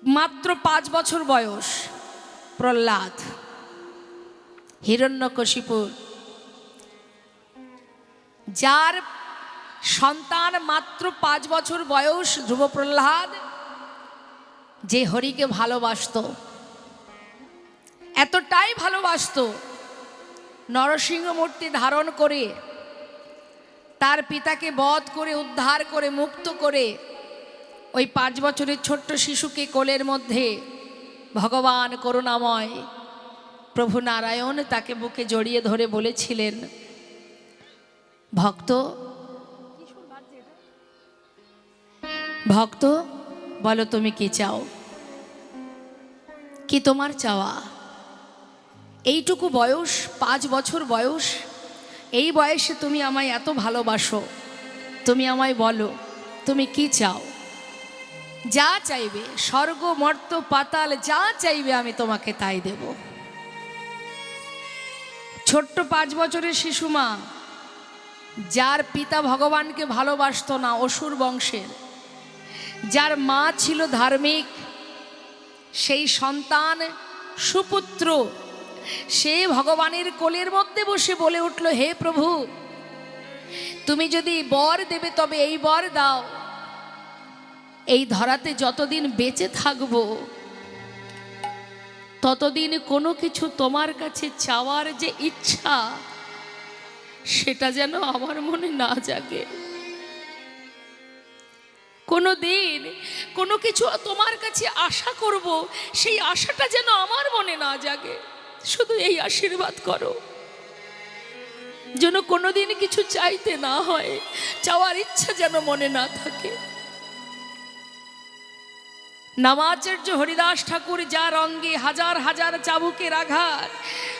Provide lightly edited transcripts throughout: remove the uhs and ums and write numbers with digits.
মাত্র 5 বছর বয়স প্রহ্লাদ, হিরণ্যকশিপুর, যার সন্তান মাত্র 5 বছর বয়স ধ্রুব প্রহ্লাদ, যে হরিকে ভালোবাসত, এতটাই ভালোবাসত, নরসিংহ মূর্তি ধারণ করে তার পিতাকে বধ করে উদ্ধার করে মুক্ত করে ওই 5 বছরের ছোট্ট শিশুকে কোলের মধ্যে ভগবান করুণাময় প্রভু নারায়ণ তাকে বুকে জড়িয়ে ধরে বলেছিলেন, ভক্ত ভক্ত বলো তুমি কি চাও, কি তোমার চাওয়া? এইটুকু বয়স, 5 বছর বয়স, এই বয়সে তুমি আমায় এত ভালোবাসো, তুমি আমায় বলো তুমি কি চাও? যা চাইবে, স্বর্গ মর্ত পাতাল যা চাইবে আমি তোমাকে তাই দেব। ছোট্ট 5 বছরের শিশু মা, যার পিতা ভগবানকে ভালোবাসত না, অসুর বংশের, যার মা ছিল ধার্মিক, সেই সন্তান সুপুত্র, সে ভগবানের কোলের মধ্যে বসে বলে উঠল, হে প্রভু, তুমি যদি বর দেবে তবে এই বর দাও, এই ধরাতে যতদিন বেঁচে থাকব ততদিন কোনো কিছু তোমার কাছে চাওয়ার যে ইচ্ছা সেটা যেন আমার মনে না জাগে। কোনো দিন কোনো কিছু তোমার কাছে আশা করব, সেই আশাটা যেন আমার মনে না জাগে। শুধু এই আশীর্বাদ করো যেন কোনোদিন কিছু চাইতে না হয়, চাওয়ার ইচ্ছা যেন মনে না থাকে। নামাচার্য হরিদাস ঠাকুর, যার অঙ্গে হাজার হাজার চাবুকের আঘাত,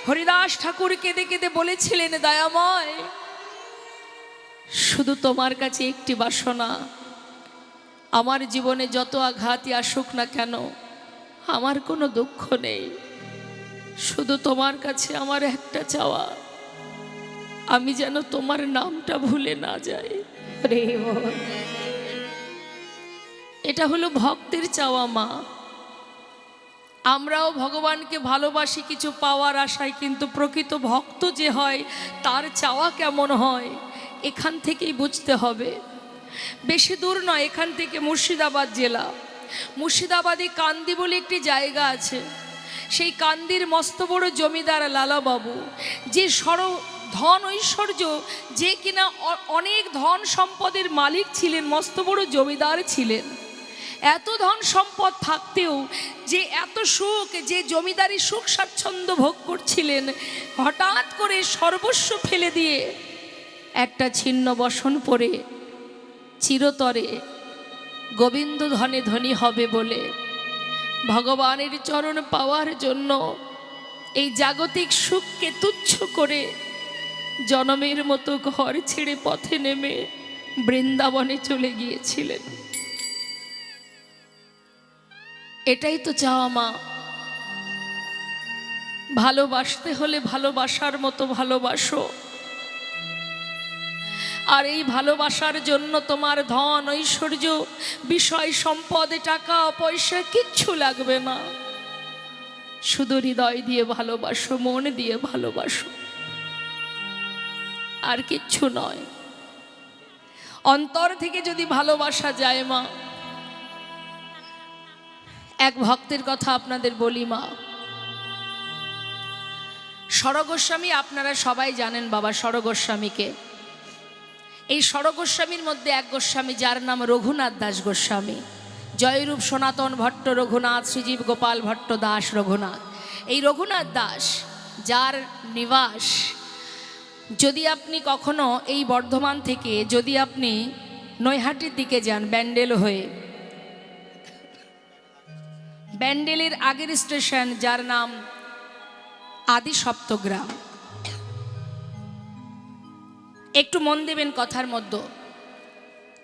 হরিদাস ঠাকুর কেঁদে কেঁদে বলেছিলেন, দয়াময়, শুধু তোমার কাছে একটি বাসনা, আমার জীবনে যত আঘাতই আসুক না কেন আমার কোনো দুঃখ নেই, শুধু তোমার কাছে আমার একটা চাওয়া, আমি যেন তোমার নামটা ভুলে না যাই। এটা হলো ভক্তের চাওয়া মা। আমরাও ভগবানকে ভালোবাসি কিছু পাওয়ার আশায়, কিন্তু প্রকৃত ভক্ত যে হয় তার চাওয়া কেমন হয় এখান থেকেই বুঝতে হবে। বেশি দূর নয়, এখান থেকে মুর্শিদাবাদ জেলা, মুর্শিদাবাদে কান্দি বলে একটি জায়গা আছে। সেই কান্দির মস্ত বড় জমিদার লালাবাবু, যে ধন ঐশ্বর্য, যে কিনা অনেক ধন সম্পদের মালিক ছিলেন, মস্ত বড় জমিদার ছিলেন, এত ধন সম্পদ থাকতেও যে এত সুখ, যে জমিদারি সুখ স্বাচ্ছন্দ্য ভোগ করছিলেন, হঠাৎ করে সর্বস্ব ফেলে দিয়ে একটা ছিন্ন বসন পরে চিরতরে গোবিন্দ ধনে ধনী হবে বলে ভগবানের চরণ পাওয়ার জন্য এই জাগতিক সুখকে তুচ্ছ করে জনমের মতো ঘর ছেড়ে পথে নেমে বৃন্দাবনে চলে গিয়েছিলেন। এটাই তো চাওয়া মা। ভালোবাসতে হলে ভালোবাসার মতো ভালোবাসো, আর এই ভালোবাসার জন্য তোমার ধন ঐশ্বর্য বিষয় সম্পদ টাকা পয়সা কিচ্ছু লাগবে না, শুধু হৃদয় দিয়ে ভালোবাসো, মন দিয়ে ভালোবাসো, আর কিচ্ছু নয়। অন্তর থেকে যদি ভালোবাসা যায় মা, এক ভক্তের কথা আপনাদের বলি মা, ষড়গোস্বামী, আপনারা সবাই জানেন বাবা ষড়গোস্বামীকে। এই ষড়গোস্বামীর মধ্যে এক গোস্বামী যার নাম রঘুনাথ দাস গোস্বামী, জয়রূপ সনাতন ভট্ট রঘুনাথ, শ্রীজীব গোপাল ভট্ট দাস রঘুনাথ। এই রঘুনাথ দাস, যার নিবাস, যদি আপনি কখনো এই বর্ধমান থেকে যদি আপনি নৈহাটির দিকে যান ব্যান্ডেল হয়ে, ব্যান্ডেলের আগের স্টেশন যার নাম আদি সপ্তগ্রাম, একটু মন দেবেন কথার মধ্যে।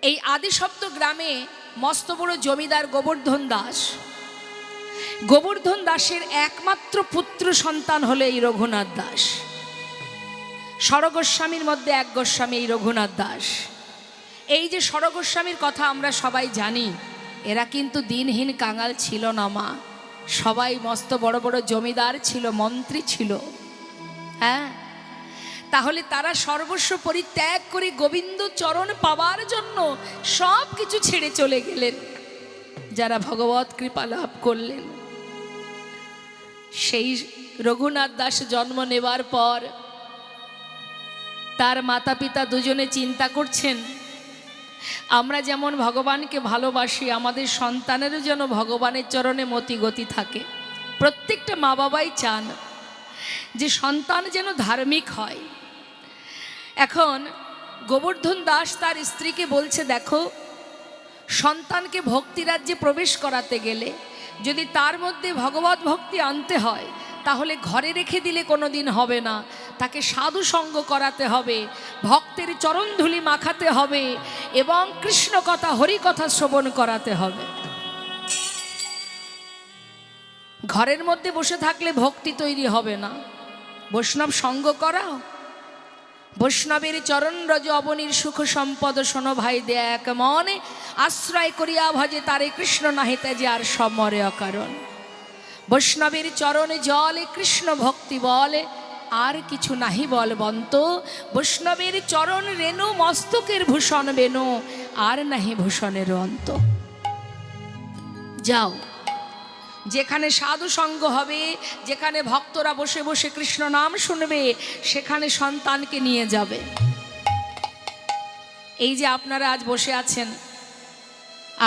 এই আদি সপ্তগ্রামে মস্ত বড় জমিদার গোবর্ধন দাস, গোবর্ধন দাসের একমাত্র পুত্র সন্তান হলো এই রঘুনাথ দাস। ষড়গোস্বামীর মধ্যে এক গোস্বামী এই রঘুনাথ দাস। এই যে ষড়গোস্বামীর কথা আমরা সবাই জানি, এরা কিন্তু দিনহীন কাঙাল ছিল না মা, সবাই মস্ত বড় বড় জমিদার ছিল, মন্ত্রী ছিল। হ্যাঁ, তাহলে তারা সর্বস্ব পরিত্যাগ করে গোবিন্দ চরণ পাবার জন্য সব কিছু ছেড়ে চলে গেলেন। যারা ভগবত কৃপা লাভ করলেন, সেই রঘুনাথ দাস জন্ম নেবার পর তার মাতা পিতা দুজনে চিন্তা করছেন, আমরা যেমন ভগবানকে ভালোবাসি, আমাদের সন্তানেরও যেন ভগবানের চরণে মতি গতি থাকে। প্রত্যেকটা মা বাবাই চান যে সন্তান যেন ধার্মিক হয়। এখন গোবর্ধন দাস তার স্ত্রীকে বলছে, দেখো, সন্তানকে ভক্তিরাজ্যে প্রবেশ করাতে গেলে যদি তার মধ্যে ভগবত ভক্তি আনতে হয়, তাহলে ঘরে রেখে দিলে কোনো দিন হবে না, তাকে সাধু সঙ্গ করাতে হবে, ভক্তের চরণধুলি মাখাতে হবে এবং কৃষ্ণ কথা হরি কথা শ্রবণ করাতে হবে। ঘরের মধ্যে বসে থাকলে ভক্তি তৈরি হবে না, বৈষ্ণব সঙ্গ করাও। বৈষ্ণবের চরণ রজ অবনীর সুখ সম্পদ শোনো ভাই দে এক মনে, আশ্রয় করিয়া ভজে তারে কৃষ্ণ নাহিতে যে আর সমরে অকারণ। বৈষ্ণবের চরণে জলে কৃষ্ণ ভক্তি বলে, আর কিছু নাহি বলবন্ত। বৈষ্ণবের চরণ রেণু মস্তকের ভূষণ বেনু, আর নাহি ভূষণের অন্ত। যাও, যেখানে সাধু সঙ্গ হবে, যেখানে ভক্তরা বসে বসে কৃষ্ণ নাম শুনবে, সেখানে সন্তানকে নিয়ে যাবে। এই যে আপনারা আজ বসে আছেন,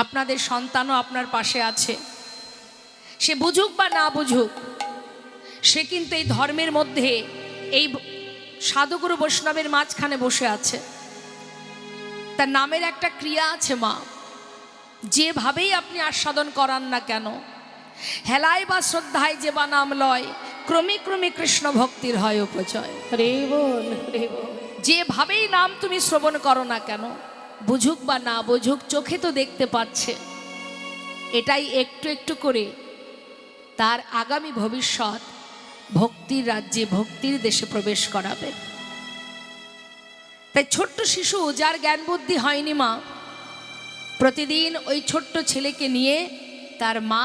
আপনাদের সন্তানও আপনার পাশে আছে। সে বুঝুক বা না বুঝুক, সে কিন্তু এই ধর্মের মধ্যে, এই সাধুগুরু বৈষ্ণবের মাঝখানে বসে আছে। তার নামের একটা ক্রিয়া আছে মা, যেভাবেই আপনি আস্বাদন করান না কেন, হেলায় বা শ্রদ্ধায় যে বা নাম লয়, ক্রমে ক্রমে কৃষ্ণ ভক্তির হয় উপচয়। হরে বল, হরে বল। যেভাবেই নাম তুমি শ্রবণ করো না কেন, বুঝুক বা না বুঝুক, চোখে তো দেখতে পাচ্ছে। এটাই একটু একটু করে তার আগামী ভবিষ্যৎ ভক্তির রাজ্যে, ভক্তির দেশে প্রবেশ করাবে। তাই ছোট্ট শিশু যার জ্ঞান বুদ্ধি হয়নি মা, প্রতিদিন ওই ছোট্ট ছেলেকে নিয়ে তার মা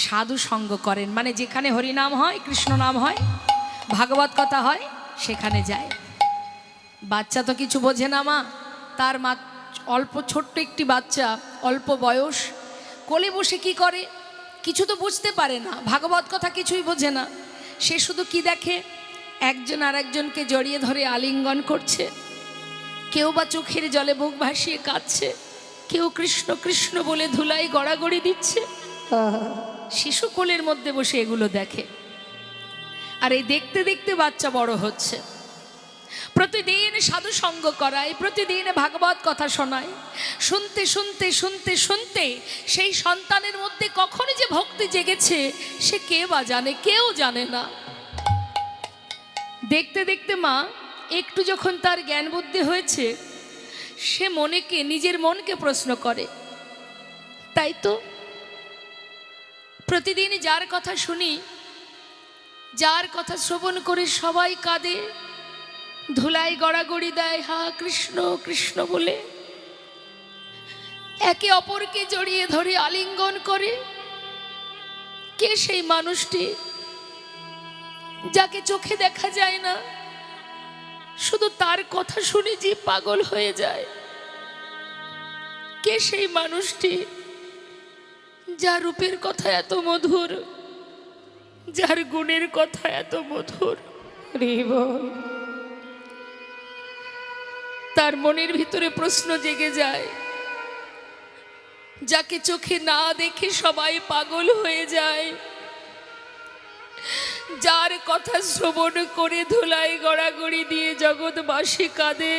সাধু সঙ্গ করেন। মানে যেখানে হরিনাম হয়, কৃষ্ণ নাম হয়, ভাগবত কথা হয়, সেখানে যায়। বাচ্চা তো কিছু বোঝে না মা, তার মা অল্প ছোট্ট একটি বাচ্চা, অল্প বয়স, কোলে বসে কি করে কিছু তো বুঝতে পারে না, ভাগবত কথা কিছুই বোঝে না। সে শুধু কি দেখে, একজন আর একজনকে জড়িয়ে ধরে আলিঙ্গন করছে, কেউ বা চোখের জলে বুক ভাসিয়ে কাঁদছে, কেউ কৃষ্ণ কৃষ্ণ বলে ধুলাই গড়াগড়ি দিচ্ছে। শিশু কোলের মধ্যে বসে এগুলো দেখে, আর এই দেখতে দেখতে বাচ্চা বড় হচ্ছে। প্রতিদিন সাধু সঙ্গ করায়, প্রতিদিন ভাগবত কথা শোনায়। শুনতে শুনতে শুনতে শুনতে সেই সন্তানের মধ্যে কখনই যে ভক্তি জেগেছে সে কে বা জানে, কেউ জানে না। দেখতে দেখতে মা একটু যখন তার জ্ঞান বুদ্ধি হয়েছে, সে নিজের মনকে প্রশ্ন করে, তাই তো প্রতিদিন যার কথা শুনি, যার কথা শ্রবণ করে সবাই কাঁদে, ধুলাই গড়াগড়ি দেয়, হা কৃষ্ণ কৃষ্ণ বলে, একে অপরকে জড়িয়ে ধরে আলিঙ্গন করে, কে সেই মানুষটি যাকে চোখে দেখা যায় না, শুধু তার কথা শুনে যে পাগল হয়ে যায়? কে সেই মানুষটি যার রূপের কথা এত মধুর, যার গুণের কথা এত মধুর? তার মনের ভিতরে প্রশ্ন জেগে যায়, যাকে চোখে না দেখে সবাই পাগল হয়ে যায়, যার কথা শ্রবণ করে ধুলাই গড়াগড়ি দিয়ে জগৎবাসী কাঁদে,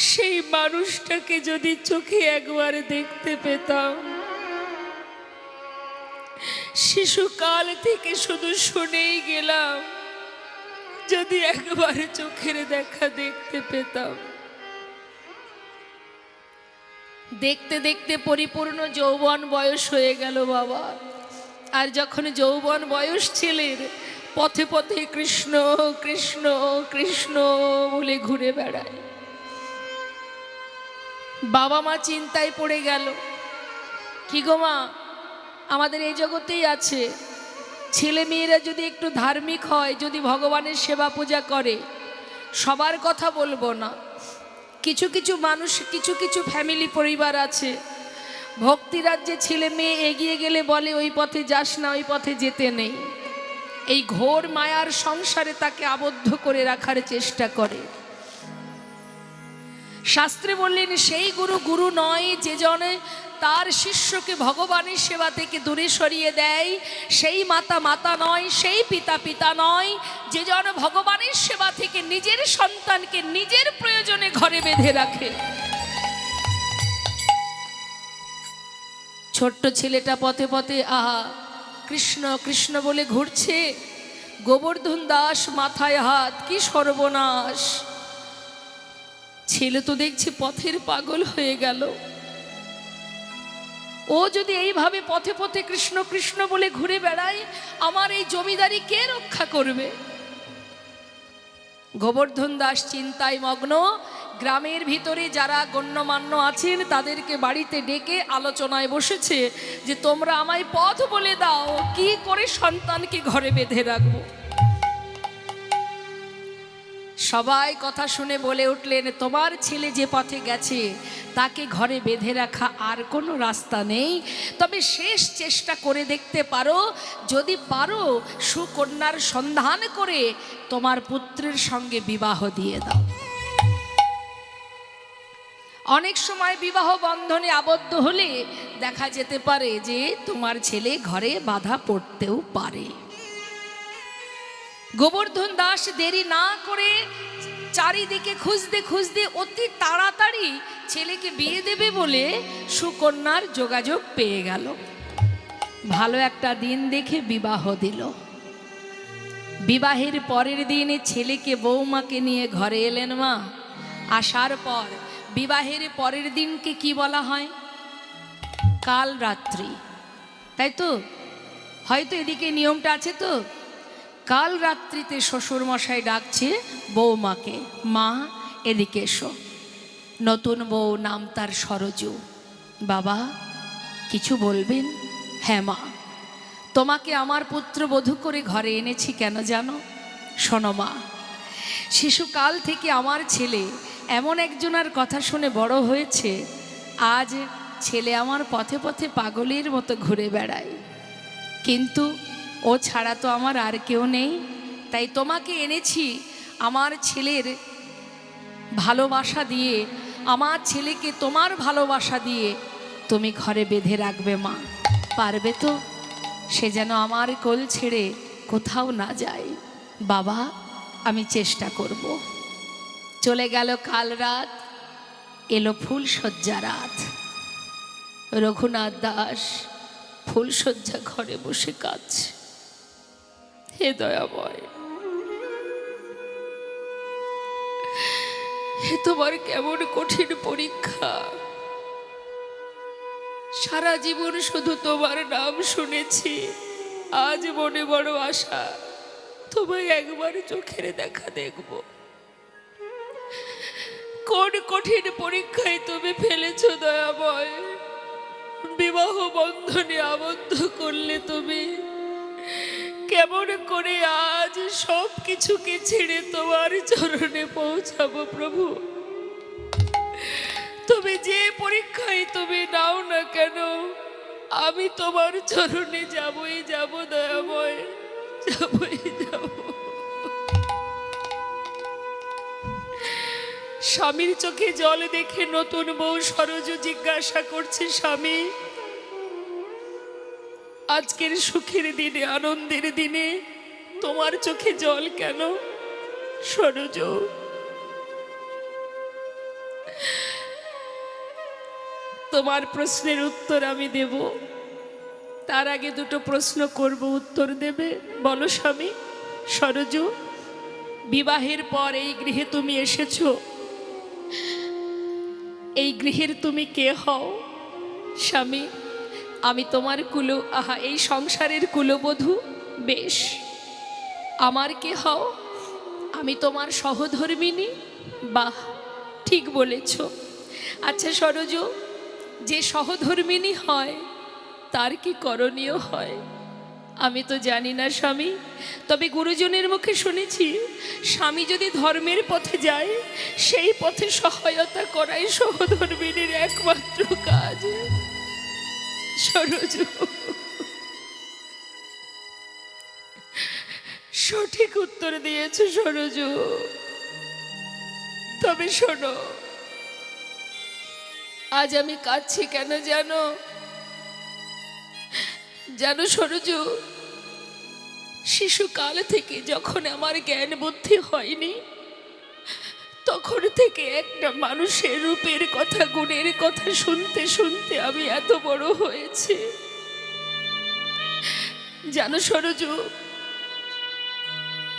সেই মানুষটাকে যদি চোখে একবার দেখতে পেতাম। শিশুকাল থেকে শুধু শুনেই গেলাম, যদি একবার চোখের দেখা দেখতে পেতাম। দেখতে দেখতে পরিপূর্ণ যৌবন বয়স হয়ে গেল বাবা। আর যখন যৌবন বয়স ছেলের, পথে পথে কৃষ্ণ কৃষ্ণ কৃষ্ণ বলে ঘুরে বেড়ায়। বাবা মা চিন্তায় পড়ে গেল, কি গো মা, আমাদের এই জগতেই আছে, ছেলে মেয়েরা যদি একটু ধার্মিক হয়, যদি ভগবানের সেবা পূজা করে, সবার কথা বলবো না, কিছু কিছু মানুষ, কিছু কিছু ফ্যামিলি পরিবার আছে, ভক্তিরাজ্যে ছেলে মেয়ে এগিয়ে গেলে বলে ওই পথে যাস না, ওই পথে যেতে নেই। এই ঘোর মায়ার সংসারে তাকে আবদ্ধ করে রাখার চেষ্টা করে। শাস্ত্রে বললেন সেই গুরু গুরু নয়, যে জনে তার শিষ্যকে ভগবানের সেবা থেকে দূরে সরিয়ে দেয়, সেই মাতা মাতা নয়, সেই পিতা পিতা নয়, যে জন ভগবানের সেবা থেকে নিজের সন্তানকে নিজের প্রয়োজনে ঘরে বেঁধে রাখে। ছোট্ট ছেলেটা পথে পথে আহা কৃষ্ণ কৃষ্ণ বলে ঘুরছে, গোবর্ধন দাস মাথায় হাত, কি সর্বনাশ, ছেলে তো দেখছি পথের পাগল হয়ে গেল। ও যদি এইভাবে পথে পথে কৃষ্ণ কৃষ্ণ বলে ঘুরে বেড়ায়, আমার এই জমিদারি কে রক্ষা করবে? গোবর্ধন দাস চিন্তায় মগ্ন। গ্রামের ভিতরে যারা গণ্যমান্য আছেন তাদেরকে বাড়িতে ডেকে আলোচনায় বসেছে যে তোমরা আমায় পথ বলে দাও, কি করে সন্তানকে ঘরে বেঁধে রাখবো। সবাই কথা শুনে বলে উঠলেন, তোমার ছেলে যে পথে গেছে তাকে ঘরে বেঁধে রাখা আর কোনো রাস্তা নেই, তবে শেষ চেষ্টা করে দেখতে পারো, যদি পারো সুকন্যার সন্ধান করে তোমার পুত্রের সঙ্গে বিবাহ দিয়ে দাও। অনেক সময় বিবাহ বন্ধনে আবদ্ধ হলে দেখা যেতে পারে যে তোমার ছেলে ঘরে বাধা পড়তেও পারে। গোবর্ধন দাস দেরি না করে চারিদিকে খুঁজতে খুঁজতে অতি তাড়াতাড়ি ছেলেকে বিয়ে দেবে বলে সুকন্যার যোগাযোগ পেয়ে গেল। ভালো একটা দিন দেখে বিবাহ দিল। বিবাহের পরের দিনে ছেলেকে বৌমাকে নিয়ে ঘরে এলেন মা। আসার পর বিবাহের পরের দিনকে কি বলা হয়? কাল রাত্রি, তাই তো? হয়তো এদিকে নিয়মটা আছে তো। কাল রাত্রিতে শ্বশুর মশাই ডাকছে বৌমাকে, মা এদিকে এসো। নতুন বউ, নাম তার সরজু। বাবা কিছু বলবেন? হ্যাঁ মা, তোমাকে আমার পুত্রবধূ করে ঘরে এনেছি কেন জানো? শোনো মা, শিশুকাল থেকে আমার ছেলে এমন একজনের কথা শুনে বড় হয়েছে, আজ ছেলে আমার পথে পথে পাগলের মতো ঘুরে বেড়ায়, কিন্তু ও ছাড়া তো আমার আর কেউ নেই, তাই তোমাকে এনেছি আমার ছেলের ভালোবাসা দিয়ে, আমার ছেলেকে তোমার ভালোবাসা দিয়ে তুমি ঘরে বেঁধে রাখবে মা, পারবে তো? সে যেন আমার কোল ছেড়ে কোথাও না যায়। বাবা আমি চেষ্টা করব। চলে গেল কাল রাত, এলো ফুলশয্যা রাত। রঘুনাথ দাস ফুলশয্যা ঘরে বসে কাঁদছে। হে দয়াময়, হে তোমার কেমন কঠিন পরীক্ষা। সারা জীবন শুধু তোমার নাম শুনেছি, আজ মনে বড় আশা তোমায় একবার চোখের দেখা দেখব। কোন কঠিন পরীক্ষায় তুমি ফেলেছ দয়াময়, বিবাহ বন্ধনে আবদ্ধ করলে তুমি, কেমন করে আজ সব কিছুকে ছেড়ে তোমার চরণে পৌঁছাবো প্রভু। তুমি যে পরীক্ষায় তুমি নাও না কেন, আমি তোমার চরণে যাবই যাব দয়াময়, যাবই যাব। স্বামীর চোখে জল দেখে নতুন বউ সরজু জিজ্ঞাসা করছে, স্বামী আজকের সুখের দিনে, আনন্দের দিনে তোমার চোখে জল কেন? সরজু তোমার প্রশ্নের উত্তর আমি দেব, তার আগে দুটো প্রশ্ন করব, উত্তর দেবে। বলো স্বামী। সরজু, বিবাহের পর এই গৃহে তুমি এসেছো, এই গৃহের তুমি কে হও? স্বামী আমি তোমার এই সংসারের কুলবধূ। বেশ, আমার কে হও? আমি তোমার সহধর্মিনী। বাহ, ঠিক বলেছ। আচ্ছা সরজু, যে সহধর্মিণী হয় তার কি করণীয় হয় আমি তো জানি না স্বামী, তবে গুরুজনের মুখে শুনেছি স্বামী যদি ধর্মের পথে যায় সেই পথে সহায়তা করাই সহধর্মিণীর একমাত্র কাজ। সরজু, সঠিক উত্তর দিয়েছে সরজু। তবে শোনো, আজ আমি কাঁদছি কেন জানো? জানো সরজু, শিশুকাল থেকে যখন আমার জ্ঞান বুদ্ধি হয়নি তখন থেকে একটা মানুষের রূপের কথা, গুণের কথা শুনতে শুনতে আমি এত বড় হয়েছি। জানো সরজু,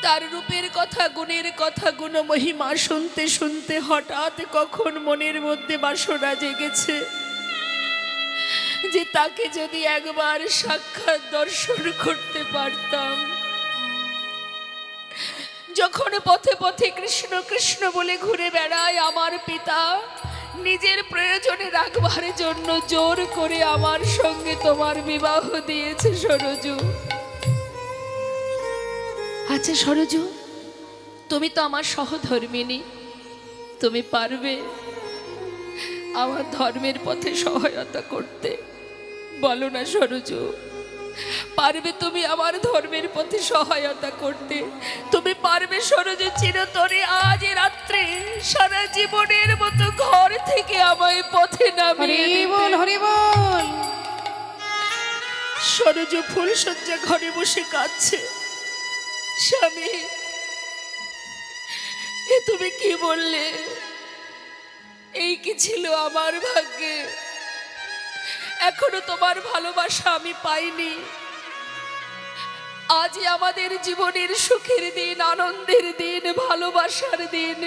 তার রূপের কথা, গুণের কথা, গুণ মহিমা শুনতে শুনতে হঠাৎ কখন মনের মধ্যে বাসনা জেগেছে যে তাকে যদি একবার সাক্ষাৎ দর্শন করতে পারতাম। যখন পথে পথে কৃষ্ণ কৃষ্ণ বলে ঘুরে বেড়ায় আমার পিতা, নিজের প্রয়োজনে রাখবার জন্য জোর করে আমার সঙ্গে তোমার বিবাহ দিয়েছে সরজু। আচ্ছা সরজু, তুমি তো আমার সহধর্মিণী, তুমি পারবে আমার ধর্মের পথে সহায়তা করতে? বলো না সরজু, পারবে তুমি আমার ধর্মের পথে সহায়তা করতে? তুমি পারবে সরজু চিরতরে আজ রাত্রে সারা জীবনের মতো ঘর থেকে আমায় পথে নামিয়ে দিতে? হরি বল। সরজু ফুলশয্যা ঘরে বসে কাঁদছে। স্বামী, এ তুমি কি বললে? এই কি ছিল আমার ভাগ্যে? এখনো তোমার ভালোবাসা আমি পাইনি। আজই আমাদের জীবনের সুখের দিন, আনন্দের দিন, ভালোবাসার দিন।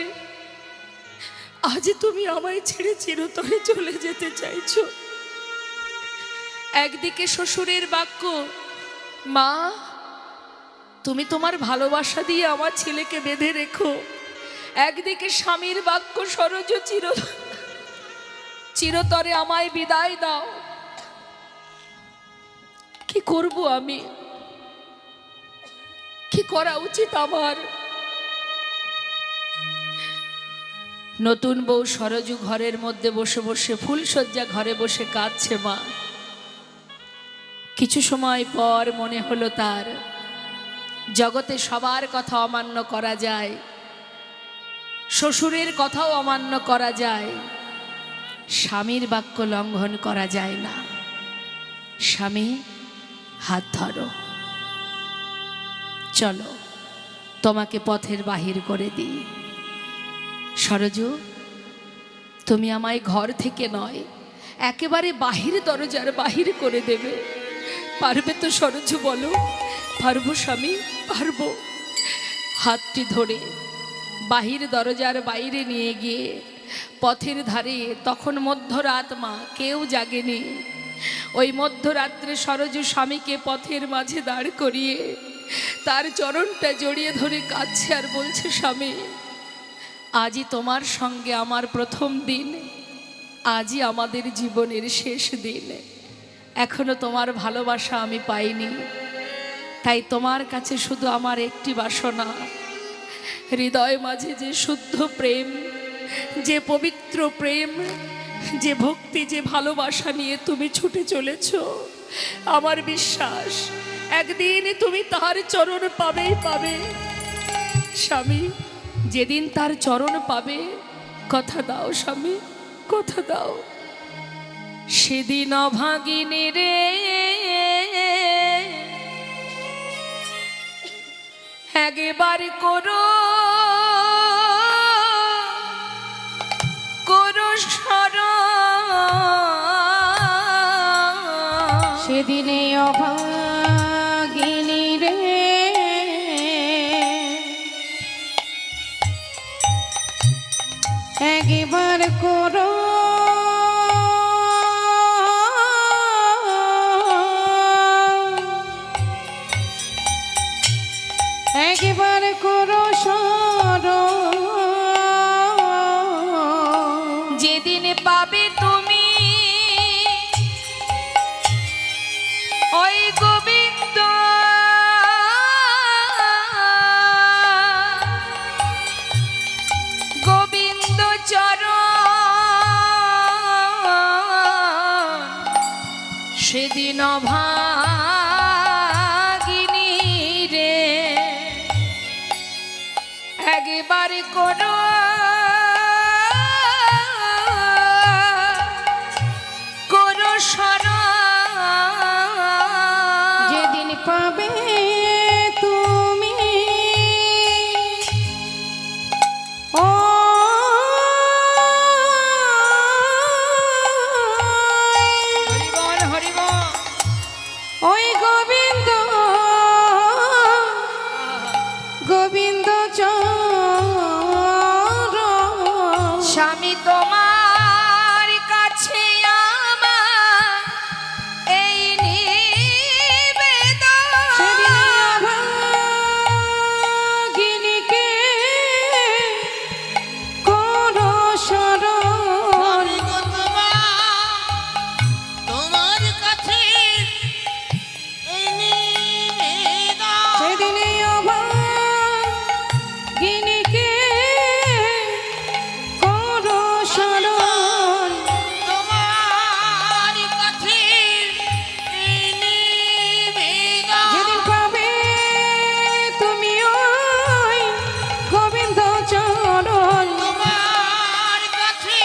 আজ তুমি আমায় ছেড়ে চিরতরে চলে যেতে চাইছো। একদিকে শ্বশুরের বাক্য, মা তুমি তোমার ভালোবাসা দিয়ে আমার ছেলেকে বেঁধে রেখো। একদিকে স্বামীর বাক্য, সরজু চিরতরে আমায় বিদায় দাও। কি করব আমি? কি করা উচিত আমার? নতুন বউ সরজু ঘরের মধ্যে বসে বসে, ফুলশয্যা ঘরে বসে কাঁদছে মা। কিছু সময় পর মনে হলো তার, জগতে সবার কথা অমান্য করা যায়, শ্বশুরের কথাও অমান্য করা যায়, স্বামীর বাক্য লঙ্ঘন করা যায় না। স্বামী, হাত ধরো, চলো তোমাকে পথের বাহির করে দিই। সরজু, তুমি আমায় ঘর থেকে নয়, একেবারে বাহির দরজার বাহির করে দেবে। পারবে তো সরজু? বলো পারবো স্বামী, পারবো। হাতটি ধরে বাহির দরজার বাইরে নিয়ে গিয়ে পথের ধারে, তখন মধ্যরাত মা, কেউ জাগেনি, ওই মধ্যরাত্রে সরজু স্বামীকে পথের মাঝে দাঁড় করিয়ে তার চরণটা জড়িয়ে ধরে কাঁদছে আর বলছে, স্বামী আজই তোমার সঙ্গে আমার প্রথম দিন, আজই আমাদের জীবনের শেষ দিন। এখনো তোমার ভালোবাসা আমি পাইনি, তাই তোমার কাছে শুধু আমার একটি বাসনা, হৃদয় মাঝে যে শুদ্ধ প্রেম, যে পবিত্র প্রেম, যে ভক্তি, যে ভালোবাসা নিয়ে তুমি ছুটে চলেছ, আমার বিশ্বাস একদিন তুমি তার চরণ পাবেই পাবে। স্বামী, যেদিন তার চরণ পাবে, কথা দাও স্বামী, কথা দাও। সেদিন অভাগিনী রে একবার করো করো স্মরণ। সেদিনে অভাগিনী রে একবার করো একবার করো স্মরণ। যেদিন গোবিন্দ গোবিন্দ চরণ সেদিন ভাগিনী রে একবার করো করো শরণ যেদিন পাবে তুমি ও হরিবল হরিবল ওই গোবিন্দ গোবিন্দ চরণ স্বামী তোমার কাছে আমার এই নিবেদন ভাগিনীকে করো শরণ তোমার কাছে এই নিবেদন সেদিনে ভাগিনীকে করো শরণ তোমার কাছে এই নিবেদন যেদিন পাবে তুমি ওই গোবিন্দ চরণ তোমার কাছে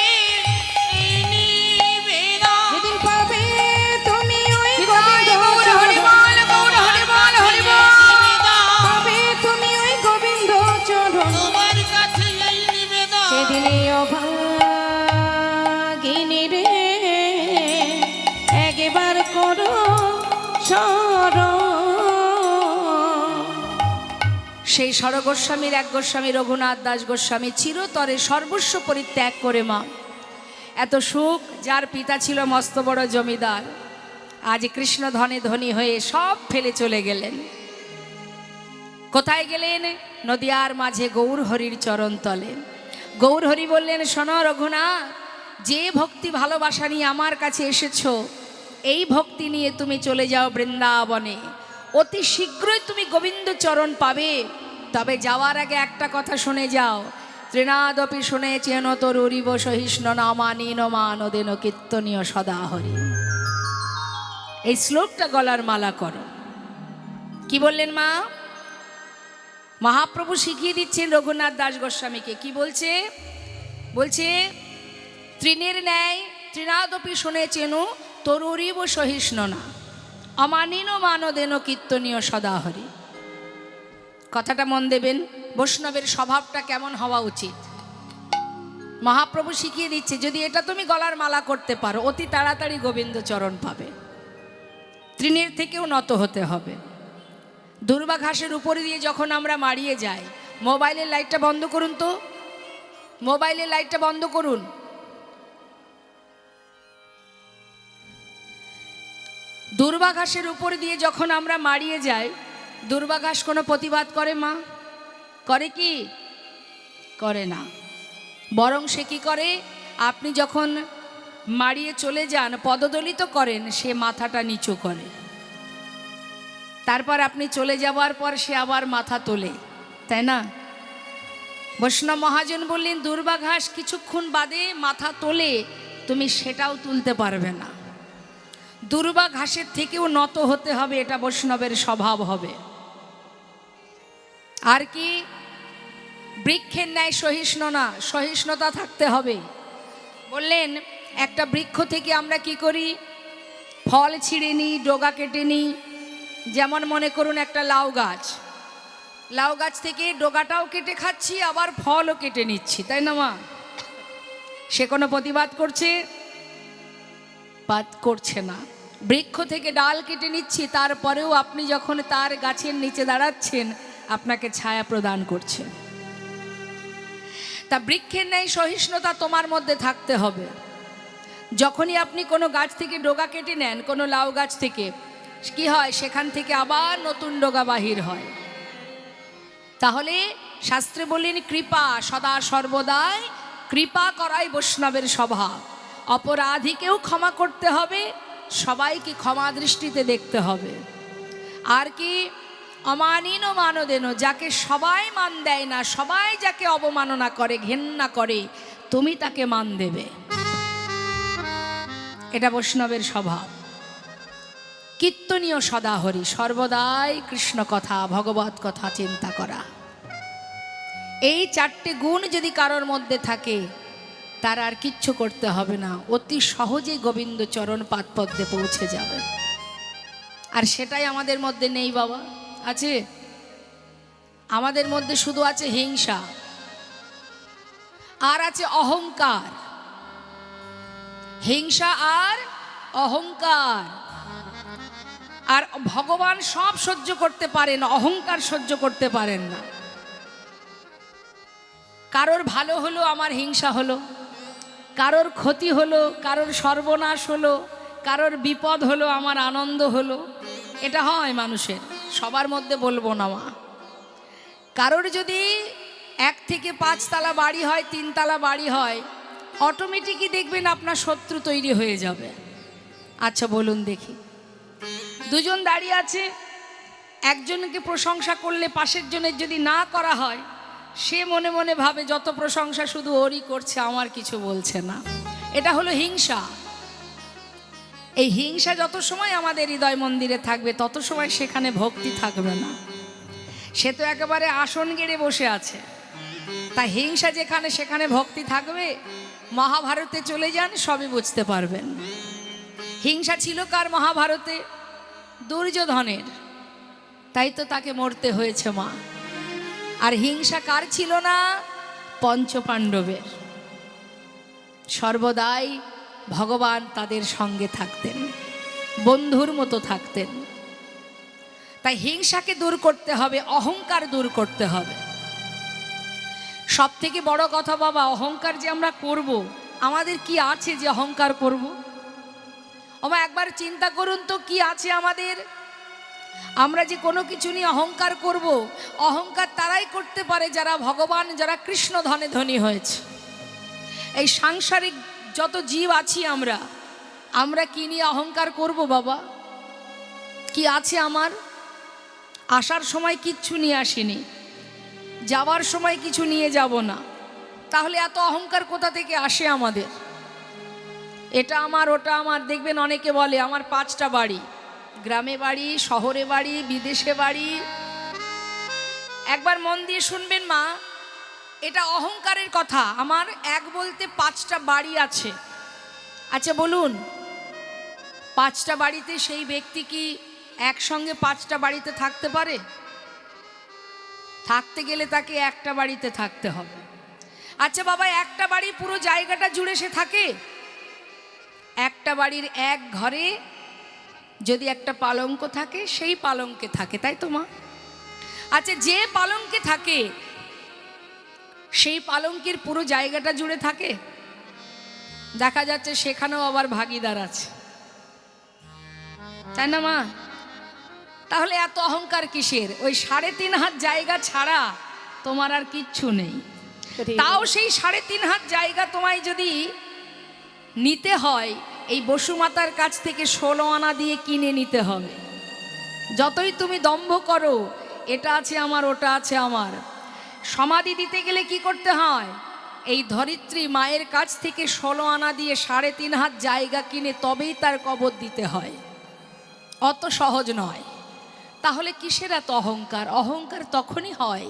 এই নিবেদন যেদিন পাবে তুমি ওই হৃদয় গোবিন্দ গৌর চরণ হরিবল গৌর হরিবল হরিবল পাবে তুমি ওই গোবিন্দ চরণ তোমার কাছে এই নিবেদন সেদিনে অভাগিনী রে একবার করো শরণ সেই স্বরগোস্বামীর এক গোস্বামী রঘুনাথ দাস গোস্বামী চিরতরে সর্বস্ব পরিত্যাগ করে মা এত সুখ যার পিতা ছিল মস্ত বড় জমিদার আজ কৃষ্ণ ধনে ধনী হয়ে সব ফেলে চলে গেলেন কোথায় গেলেন নদিয়ার মাঝে গৌর হরির চরণ তলে গৌর হরি বললেন শোনো রঘুনাথ যে ভক্তি ভালোবাসা নিয়ে আমার কাছে এসেছো এই ভক্তি নিয়ে তুমি চলে যাও বৃন্দাবনে অতি শীঘ্রই তুমি গোবিন্দ চরণ পাবে তবে যাওয়ার আগে একটা কথা শুনে যাও তৃণাদপি শুনে চেন তোর উরিব সহিষ্ণ নামানীন মানদেন কীর্তনীয় সদা হরি এই শ্লোকটা গলার মালা করো কি বললেন মা মহাপ্রভু শিখিয়ে দিচ্ছেন রঘুনাথ দাস গোস্বামীকে কি বলছে বলছে তৃণের ন্যায় তৃণাদপি শুনে চেনু তরুরিব সহিষ্ণ না অমানিন মানদেন কীর্তনীয় সদাহরি কথাটা মন দেবেন বৈষ্ণবের স্বভাবটা কেমন হওয়া উচিত মহাপ্রভু শিখিয়ে দিচ্ছে যদি এটা তুমি গলার মালা করতে পারো অতি তাড়াতাড়ি গোবিন্দ চরণ পাবে তৃণের থেকেও নত হতে হবে দুর্বা ঘাসের উপরে দিয়ে যখন আমরা মারিয়ে যাই মোবাইলের লাইটটা বন্ধ করুন তো মোবাইলের লাইটটা বন্ধ করুন দুর্বা ঘাসের উপর দিয়ে যখন আমরা মারিয়ে যাই দুর্বা ঘাস কোনো প্রতিবাদ করে মা করে কি করে না বরং সে কি করে আপনি যখন মারিয়ে চলে যান পদদলিত করেন সে মাথাটা নিচু করে তারপর আপনি চলে যাওয়ার পর সে আবার মাথা তোলে তাই না বৈষ্ণব মহাজন বললেন দুর্বা ঘাস কিছুক্ষণ বাদে মাথা তোলে তুমি সেটাও তুলতে পারবে না দুর্বা ঘাসের থেকেও নত হতে হবে এটা বৈষ্ণবের স্বভাব হবে আর কি বৃক্ষের ন্যায় সহিষ্ণুতা থাকতে হবে বললেন একটা বৃক্ষ থেকে আমরা কি করি ফল ছিঁড়ে নিই ডগা কেটে নিই যেমন মনে করুন একটা লাউ গাছ থেকে ডগাটাও কেটে খাচ্ছি আবার ফলও কেটে নিচ্ছি তাই না মা সে কোনো প্রতিবাদ করছে না বৃক্ষ থেকে ডাল কেটে নিচ্ছি তারপরেও আপনি যখন তার গাছের নিচে দাঁড়াচ্ছেন আপনাকে ছায়া প্রদান করছে তা বৃক্ষের ন্যায় সহিষ্ণুতা তোমার মধ্যে থাকতে হবে যখনই আপনি কোনো গাছ থেকে ডগা কেটে নেন কোনো লাউ গাছ থেকে কি হয় সেখান থেকে আবার নতুন ডগা বাহির হয় তাহলে শাস্ত্রে বললেন কৃপা সদা সর্বদাই কৃপা করাই বৈষ্ণবের স্বভাব অপরাধীকেও ক্ষমা করতে হবে সবাইকে ক্ষমা দৃষ্টিতে দেখতে হবে। আর কি অমানিন মানদেন, যাকে সবাই মান দেয় না, সবাই যাকে অবমাননা করে, ঘেন্না করে, তুমি তাকে মান দেবে। এটা বৈষ্ণবের স্বভাব। কীর্তনীয় সদাহরি, সর্বদাই কৃষ্ণ কথা, ভগবত কথা চিন্তা করা। এই চারটে গুণ যদি কারোর মধ্যে থাকে, তার আর কিচ্ছু করতে হবে না, অতি সহজেই গোবিন্দ চরণ পাদপদ্মে পৌঁছে যাবে। আর সেটাই আমাদের মধ্যে নেই বাবা। আছে আমাদের মধ্যে শুধু আছে হিংসা, আর আছে অহংকার। হিংসা আর অহংকার। আর ভগবান সব সহ্য করতে পারেন, অহংকার সহ্য করতে পারেন না। কারোর ভালো হলো আমার হিংসা হলো, কারোর ক্ষতি হলো, কারোর সর্বনাশ হলো, কারোর বিপদ হলো আমার আনন্দ হলো। এটা হয় মানুষের, সবার মধ্যে বলবো না মা। কারোর যদি 1 থেকে 5 তলা বাড়ি হয়, 3 তলা বাড়ি হয়, অটোমেটিকই দেখবেন আপনার শত্রু তৈরি হয়ে যাবে। আচ্ছা বলুন দেখি, দুজন দাঁড়িয়ে আছে, একজনকে প্রশংসা করলে পাশের জনের যদি না করা হয়, সে মনে মনে ভাবে যত প্রশংসা শুধু ওরই করছে, আমার কিছু বলছে না। এটা হলো হিংসা। এই হিংসা যত সময় আমাদের হৃদয় মন্দিরে থাকবে, তত সময় সেখানে ভক্তি থাকবে না। সে তো একেবারে আসন গেড়ে বসে আছে। তা হিংসা যেখানে, সেখানে ভক্তি থাকবে? মহাভারতে চলে যান, সবই বুঝতে পারবেন। হিংসা ছিল কার মহাভারতে? দুর্যোধনের। তাই তো তাকে মরতে হয়েছে মা। আর হিংসা কার ছিল না? পঞ্চপাণ্ডবের। সর্বদাই ভগবান তাদের সঙ্গে থাকতেন, বন্ধুর মতো থাকতেন। তাই হিংসাকে দূর করতে হবে, অহংকার দূর করতে হবে। সব থেকে বড় কথা বাবা, অহংকার যে আমরা করব, আমাদের কি আছে যে অহংকার করব? ওমা একবার চিন্তা করুন তো, কি আছে আমাদের? আমরা যে কোনো কিছু নিয়ে অহংকার করব, অহংকার তারাই করতে পারে যারা ভগবান, যারা কৃষ্ণ ধনে ধনী হয়েছে। এই সাংসারিক যত জীব আছি আমরা কি নিয়ে অহংকার করব বাবা? কি আছে আমার? আসার সময় কিচ্ছু নিয়ে আসিনি, যাওয়ার সময় কিছু নিয়ে যাব না, তাহলে এত অহংকার কোথা থেকে আসে আমাদের? এটা আমার, ওটা আমার। দেখবেন অনেকে বলে আমার 5টা বাড়ি, গ্রামে বাড়ি, শহরে বাড়ি, বিদেশে বাড়ি। একবার মন দিয়ে শুনবেন মা, এটা অহংকারের কথা। আমার এক বলতে 5টা বাড়ি আছে। আচ্ছা বলুন, 5টা বাড়িতে সেই ব্যক্তি কি একসঙ্গে 5টা বাড়িতে থাকতে পারে? থাকতে গেলে তাকে একটা বাড়িতে থাকতে হবে। আচ্ছা বাবা, একটা বাড়ি পুরো জায়গাটা জুড়ে সে থাকে? একটা বাড়ির এক ঘরে যদি একটা পালঙ্ক থাকে, সেই পালঙ্কে থাকে, তাই তো মা? আচ্ছা, যে পালঙ্কে থাকে সেই পালঙ্কের পুরো জায়গাটা জুড়ে থাকে? দেখা যাচ্ছে সেখানেও আবার ভাগিদার আছে, তাই না মা? তাহলে এত অহংকার কিসের? ওই 3.5 হাত জায়গা ছাড়া তোমার আর কিচ্ছু নেই। তাও সেই 3.5 হাত জায়গা তোমায় যদি নিতে হয়, এই বসুমাতার কাছ থেকে 16 আনা দিয়ে কিনে নিতে হবে। যতই তুমি দম্ভ করো, এটা আছে আমার, ওটা আছে আমার, সমাধি দিতে গেলে কি করতে হয়? এই ধরিত্রী মায়ের কাছ থেকে 16 আনা দিয়ে 3.5 হাত জায়গা কিনে তবেই তার কবর দিতে হয়। অত সহজ নয়। তাহলে কিসের এত অহংকার? অহংকার তখনই হয়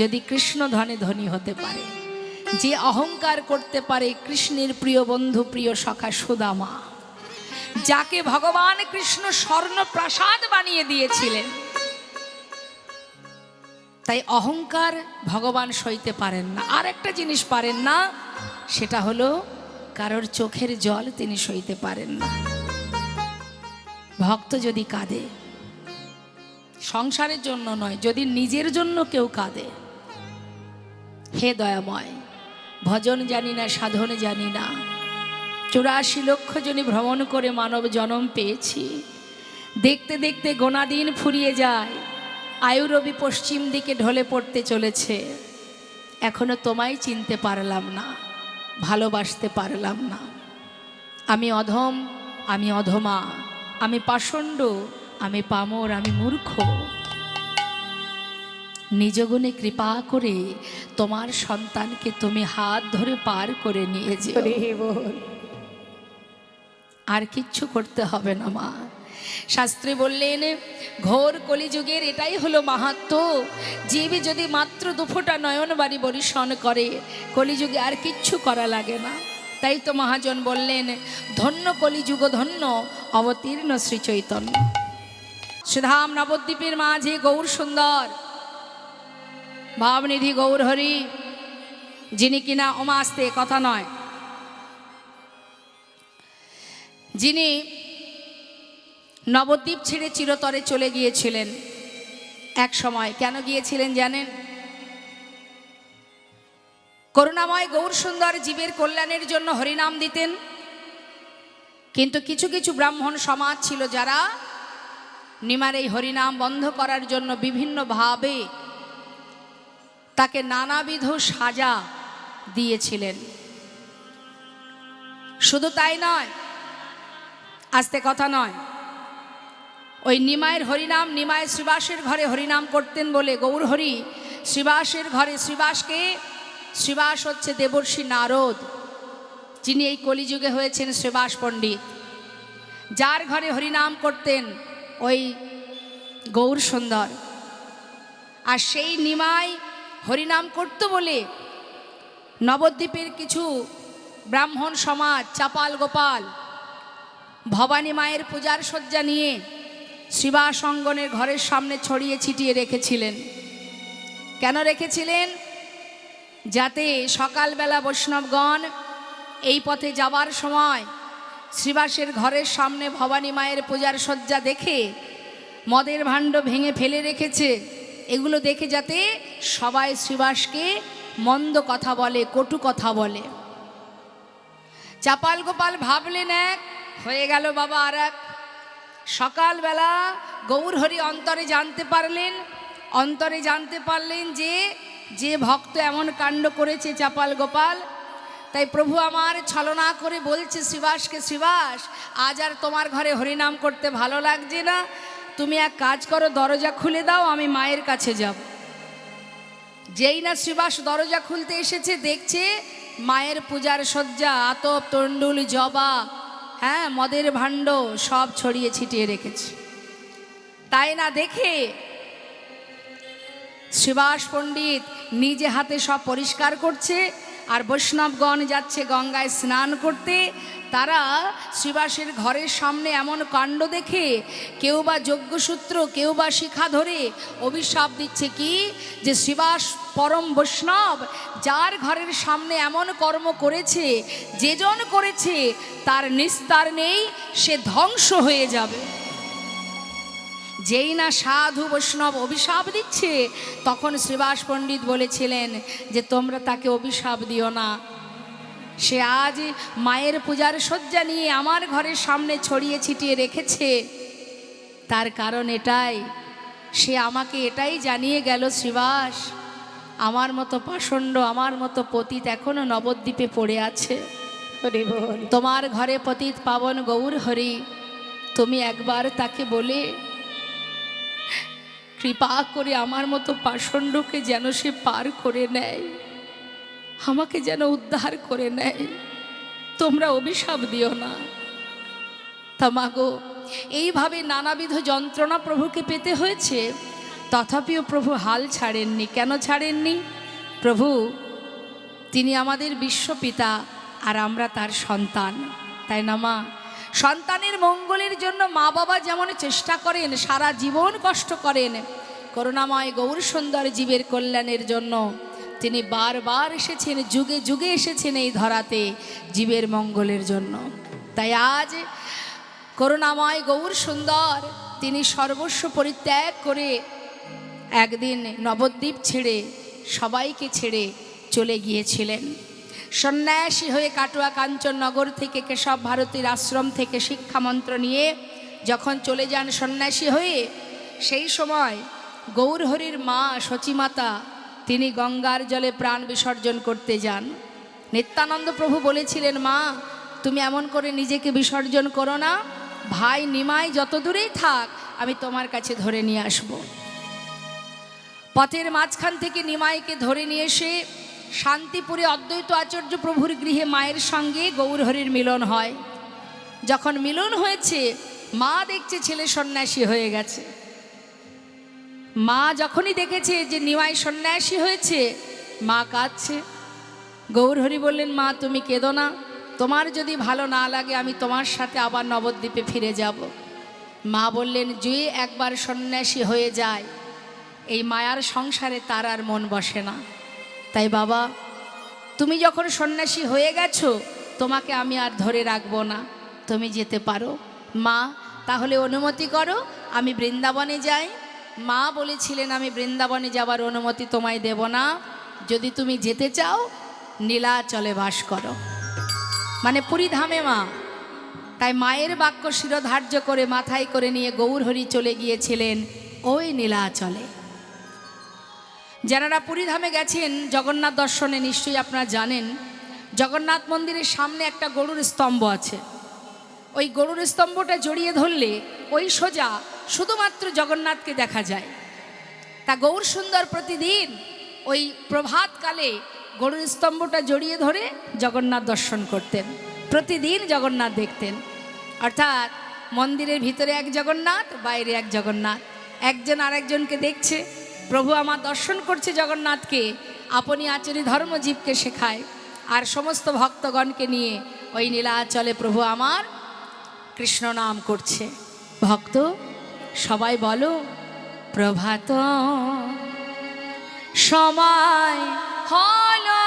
যদি কৃষ্ণ ধনে ধনী হতে পারে। যে অহংকার করতে পারে কৃষ্ণের প্রিয় বন্ধু, প্রিয় সখা সুদামা, যাকে ভগবান কৃষ্ণ স্বর্ণ প্রাসাদ বানিয়ে দিয়েছিলেন। তাই অহংকার ভগবান সইতে পারেন না। আর একটা জিনিস পারেন না, সেটা হলো কারোর চোখের জল তিনি সইতে পারেন না। ভক্ত যদি কাঁদে, সংসারের জন্য নয়, যদি নিজের জন্য কেউ কাঁদে, হে দয়াময়, ভজন জানি না, সাধন জানি না, 84 লক্ষ জনী ভ্রমণ করে মানব জন্ম পেয়েছি, দেখতে দেখতে গোনাদিন ফুরিয়ে যায়, আয়ুরবি পশ্চিম দিকে ঢলে পড়তে চলেছে, এখনো তোমায় চিনতে পারলাম না, ভালোবাসতে পারলাম না। আমি অধম, আমি অধমা, আমি পাষণ্ড, আমি পামর, আমি মূর্খ। নিজ গুণে কৃপা করে তোমার সন্তানকে তুমি হাত ধরে পার করে নিয়ে যেও। হরি বল। আর কিচ্ছু করতে হবে না মা। শাস্ত্রে বললেন ঘোর কলিযুগের এটাই হলো মাহাত্ম্য। জীব যদি মাত্র দুফোঁটা নয়ন বাড়ি বরিশন করে, কলিযুগে আর কিচ্ছু করা লাগে না। তাই তো মহাজন বললেন ধন্য কলিযুগ ধন্য অবতীর্ণ শ্রী চৈতন্য। সুধাম নবদ্বীপের মাঝে গৌর সুন্দর ভাবনিধি গৌর হরি, যিনি কিনা ওমাস্তে কথা নয়, যিনি নবদ্বীপ ছেড়ে চিরতরে চলে গিয়েছিলেন এক সময়। কেন গিয়েছিলেন জানেন? করুণাময় গৌর সুন্দর জীবের কল্যাণের জন্য হরিনাম দিতেন। কিন্তু কিছু কিছু ব্রাহ্মণ সমাজ ছিল যারা নিমার এই হরিনাম বন্ধ করার জন্য বিভিন্নভাবে তাকে নানাবিধ সাজা দিয়েছিলেন। শুধু তাই নয়, আস্তে কথা নয়, ওই নিমায়ের হরিনাম, নিমায় শ্রীবাসের ঘরে হরিনাম করতেন বলে গৌর হরি শ্রীবাসের ঘরে, শ্রীবাস হচ্ছে দেবর্ষি নারদ, যিনি এই কলিযুগে হয়েছেন শ্রীবাস পণ্ডিত, যার ঘরে হরিনাম করতেন ওই গৌর সুন্দর। আর সেই নিমায় হরিনাম করত বলে নবদ্বীপের কিছু ব্রাহ্মণ সমাজ চাপাল গোপাল ভবানী মায়ের পূজার সজ্জা নিয়ে শ্রীবাস অঙ্গনের ঘরের সামনে ছড়িয়ে ছিটিয়ে রেখেছিলেন। কেন রেখেছিলেন? যাতে সকালবেলা বৈষ্ণবগণ এই পথে যাবার সময় শ্রীবাসের ঘরের সামনে ভবানী মায়ের পূজার সজ্জা দেখে মদের ভাণ্ড ভেঙে ফেলে রেখেছে, এগুলো দেখে যাতে সবাই শ্রীবাসকে মন্দ কথা বলে, কটু কথা বলে। চাপাল গোপাল ভাবলেন এক, হয়ে গেল বাবা আর এক। সকালবেলা গৌরহরি অন্তরে জানতে পারলেন যে ভক্ত এমন কাণ্ড করেছে চাপাল গোপাল। তাই প্রভু আমার ছলনা করে বলছে শ্রীবাসকে, শ্রীবাস আজ আর তোমার ঘরে হরিনাম করতে ভালো লাগছে না, তুমি এক কাজ করো, দরজা খুলে দাও, আমি মায়ের কাছে যাব। যেই না শ্রীবাস দরজা খুলতে এসেছে, দেখছে মায়ের পূজার সজ্জা, আতপ তণ্ডুল জবা, হ্যাঁ মদের ভাণ্ড সব ছড়িয়ে ছিটিয়ে রেখেছে। তাই না দেখে শ্রীবাস পণ্ডিত নিজে হাতে সব পরিষ্কার করছে, আর বৈষ্ণবগণ যাচ্ছে গঙ্গায় স্নান করতে। তারা শ্রীবাসের ঘরের সামনে এমন কাণ্ড দেখে কেউ বা যজ্ঞসূত্র, কেউ বা শিখা ধরে অভিশাপ দিচ্ছে কি, যে শ্রীবাস পরম বৈষ্ণব, যার ঘরের সামনে এমন কর্ম করেছে, যেজন করেছে তার নিস্তার নেই, সে ধ্বংস হয়ে যাবে। যেই না সাধু বৈষ্ণব অভিশাপ দিচ্ছে, তখন শ্রীবাস পণ্ডিত বলেছিলেন যে তোমরা তাকে অভিশাপ দিও না, সে আজ মায়ের পূজার সজ্জা নিয়ে আমার ঘরের সামনে ছড়িয়ে ছিটিয়ে রেখেছে। তার কারণ এটাই, সে আমাকে এটাই জানিয়ে গেল, শ্রীবাস আমার মতো পাষণ্ড, আমার মতো পতিত এখনো নবদ্বীপে পড়ে আছে। হরি বল। তোমার ঘরে পতিত পাবন গৌর হরি, তুমি একবার তাকে বলে কৃপা করে আমার মতো পাষণ্ডকে যেন সে পার করে নেয়, আমাকে যেন উদ্ধার করে নেয়, তোমরা অভিশাপ দিও না। তা মাগো, এইভাবে নানাবিধ যন্ত্রণা প্রভুকে পেতে হয়েছে, তথাপিও প্রভু হাল ছাড়েননি। কেন ছাড়েননি? প্রভু তিনি আমাদের বিশ্বপিতা, আর আমরা তার সন্তান, তাই না মা? সন্তানের মঙ্গলের জন্য মা বাবা যেমন চেষ্টা করেন, সারা জীবন কষ্ট করেন, করুণাময় গৌর সুন্দর জীবের কল্যাণের জন্য তিনি বারবার এসেছেন, যুগে যুগে এসেছেন এই ধরাতে জীবের মঙ্গলের জন্য। তাই আজ করুণাময় গৌর সুন্দর তিনি সর্বস্ব পরিত্যাগ করে একদিন নবদ্বীপ ছেড়ে, সবাইকে ছেড়ে চলে গিয়েছিলেন। সন্ন্যাসী হয়ে কাটুয়া কাঞ্চননগর থেকে কেশব ভারতীর আশ্রম থেকে শিক্ষামন্ত্র নিয়ে যখন চলে যান সন্ন্যাসী হয়ে, সেই সময় গৌরহরির মা সচিমাতা তিনি গঙ্গার জলে প্রাণ বিসর্জন করতে যান। নিত্যানন্দ প্রভু বলেছিলেন, মা তুমি এমন করে নিজেকে বিসর্জন করো না, ভাই নিমাই যত দূরেই থাক আমি তোমার কাছে ধরে নিয়ে আসব। পথের মাঝখান থেকে নিমাইকে ধরে নিয়ে এসে শান্তিপুরে অদ্বৈত আচার্য প্রভুর গৃহে মায়ের সঙ্গে গৌরহরির মিলন হয়। যখন মিলন হয়েছে, মা দেখছে ছেলে সন্ন্যাসী হয়ে গেছে। মা যখনই দেখেছে যে নিমাই সন্ন্যাসী হয়েছে, মা কাঁদছে। গৌরহরি বললেন, মা তুমি কেঁদো না, তোমার যদি ভালো না লাগে আমি তোমার সাথে আবার নবদ্বীপে ফিরে যাব। মা বললেন, যে একবার সন্ন্যাসী হয়ে যায় এই মায়ার সংসারে তার আর মন বসে না। তাই বাবা, তুমি যখন সন্ন্যাসী হয়ে গেছো তোমাকে আমি আর ধরে রাখবো না, তুমি যেতে পারো। মা তাহলে অনুমতি করো আমি বৃন্দাবনে যাই। মা বলেছিলেন, আমি বৃন্দাবনে যাবার অনুমতি তোমায় দেব না, যদি তুমি যেতে চাও নীলাচলে বাস করো, মানে পুরীধামে মা। তাই মায়ের বাক্য শিরোধার্য করে মাথায় করে নিয়ে গৌরহরি চলে গিয়েছিলেন ওই নীলাচলে। যারা পুরীধামে গেছেন জগন্নাথ দর্শনে নিশ্চয়ই আপনারা জানেন, জগন্নাথ মন্দিরের সামনে একটা গরুর স্তম্ভ আছে। ওই গরুর স্তম্ভটা জড়িয়ে ধরলে ওই সোজা শুধুমাত্র জগন্নাথকে দেখা যায়। তা গৌর সুন্দর প্রতিদিন ওই প্রভাতকালে গরুর স্তম্ভটা জড়িয়ে ধরে জগন্নাথ দর্শন করতেন, প্রতিদিন জগন্নাথ দেখতেন। অর্থাৎ মন্দিরের ভিতরে এক জগন্নাথ, বাইরে এক জগন্নাথ, একজন আরেকজনকে দেখছে। প্রভু আমার দর্শন করছে জগন্নাথকে, আপনি আচার্য ধর্মজীবকে শেখায়, আর সমস্ত ভক্তগণকে নিয়ে ওই নীলাচলে প্রভু আমার কৃষ্ণ নাম করছে। ভক্ত সবাই বলো, প্রভাত সময় হলো।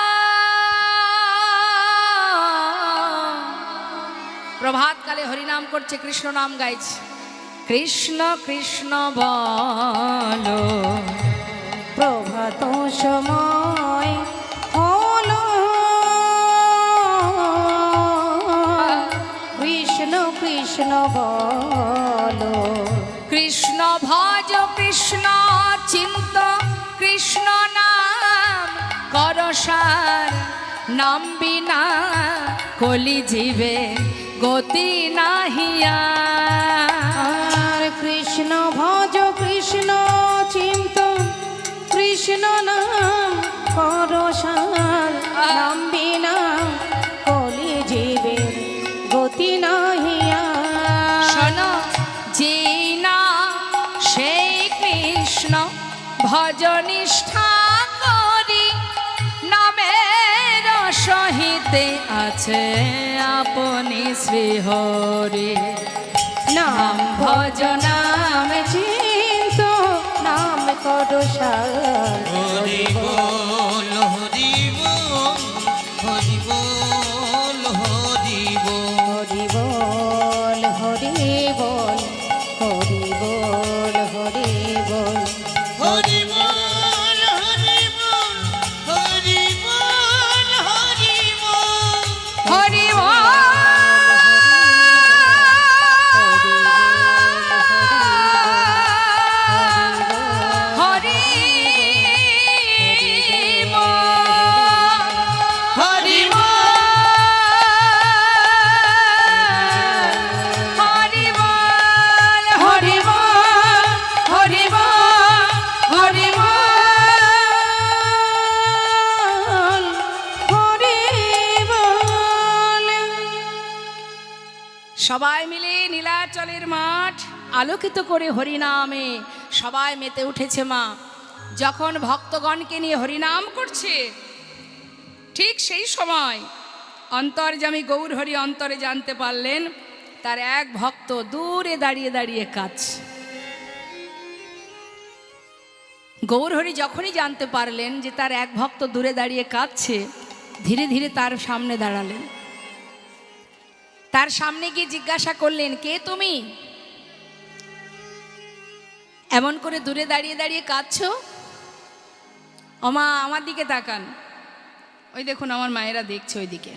প্রভাতকালে হরিনাম করছে, কৃষ্ণ নাম গাইছে। কৃষ্ণ কৃষ্ণ বলো, প্রভাত সময় হলো, কৃষ্ণ কৃষ্ণ বলো। কৃষ্ণ ভজ কৃষ্ণ চিন্ত, কৃষ্ণ নাম করসার, নাম বিনা কলি জীবে গতি নাহিয়া। আর কৃষ্ণ ভজ কৃষ্ণ চিন্ত, কৃষ্ণ নাম করসার, নাম বিনা কলি জীবের গতি নাহিয়া। শোনো, যে না সেই কৃষ্ণ ভজনিষ্ঠা করি, নামের সহিতে আছে আপনি শ্রীহরি। নাম ভজ নাম চিন্ত, নাম করসার। হরি বল হরি বল হরি বল হরি বল হরি বল হরি বল হরি বল হরি বল। হরি বল হরি বল হরি বল হরি বল হরি বল। সবাই মিলে নীলাচলের মাঠ আলোকিত করে হরিনামে সবাই মেতে উঠেছে। মা যখন ভক্তগণকে নিয়ে হরিনাম করছে, ঠিক সেই সময় অন্তর্যামী গৌরহরি অন্তরে জানতে পারলেন তার এক ভক্ত দূরে দাঁড়িয়ে দাঁড়িয়ে কাঁদছে। গৌরহরি যখনই জানতে পারলেন যে তার এক ভক্ত দূরে দাঁড়িয়ে কাঁদছে, ধীরে ধীরে তার সামনে দাঁড়ালেন। তার সামনে গিয়ে জিজ্ঞাসা করলেন, কে তুমি? এমন করে দূরে দাঁড়িয়ে দাঁড়িয়ে কাঁদছো? ওমা আমার দিকে তাকান, ওই দেখুন আমার মায়েরা দেখছে ওইদিকে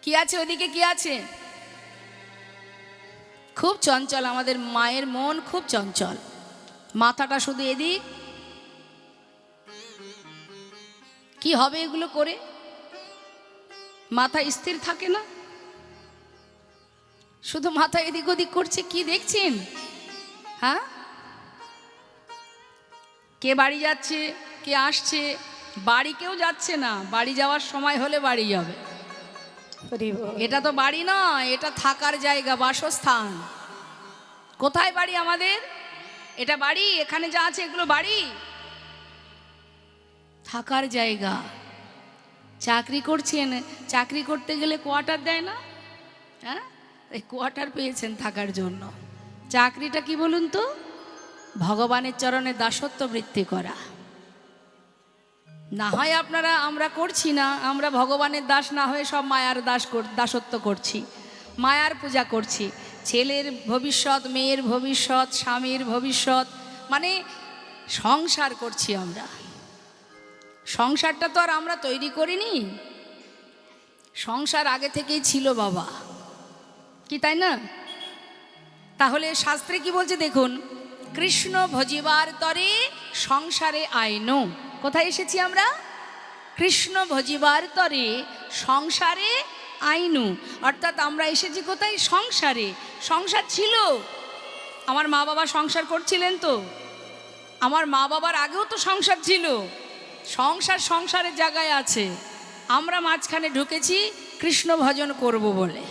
কি আছে, ওইদিকে কি আছে? খুব চঞ্চল আমাদের মায়ের মন, খুব চঞ্চল, মাথাটা শুধু এদিক। কি হবে এগুলো করে? মাথা স্থির থাকে না, শুধু মাথা এদিক ওদিক করছে। কি দেখছেন? হ্যাঁ, কে বাড়ি যাচ্ছে, কে আসছে? বাড়ি কেউ যাচ্ছে না, বাড়ি যাওয়ার সময় হলে বাড়ি যাবে। হরি বল। এটা তো বাড়ি নয়, এটা থাকার জায়গা, বাসস্থান। কোথায় বাড়ি আমাদের? এটা বাড়ি? এখানে যা আছে এগুলো বাড়ি? থাকার জায়গা। চাকরি করছেন, চাকরি করতে গেলে কোয়ার্টার দেয় না? হ্যাঁ, এই কোয়ার্টার পেয়েছেন থাকার জন্য। চাকরিটা কি বলুন তো? ভগবানের চরণে দাসত্ব বৃত্তি করা। না হয় আমরা করছি না, আমরা ভগবানের দাস না হয়ে সব মায়ার দাসত্ব করছি, মায়ার পূজা করছি। ছেলের ভবিষ্যৎ, মেয়ের ভবিষ্যৎ, স্বামীর ভবিষ্যৎ, মানে সংসার করছি আমরা। সংসারটা তো আর আমরা তৈরি করিনি, সংসার আগে থেকেই ছিল বাবা, কি তাই না? তাহলে শাস্ত্রে কি বলছে দেখুন, কৃষ্ণ ভজিবার তরে সংসারে আইনো। কোথায় এসেছি আমরা? কৃষ্ণ ভজিবার তরে সংসারে আইনু, অর্থাৎ আমরা এসেছি কোথায়? সংসারে। সংসার ছিল, আমার মা বাবা সংসার করছিলেন তো, আমার মা বাবার আগেও তো সংসার ছিল। সংসারের জায়গায় আছে, আমরা মাঝখানে ঢুকেছি কৃষ্ণ ভজন করব বলে।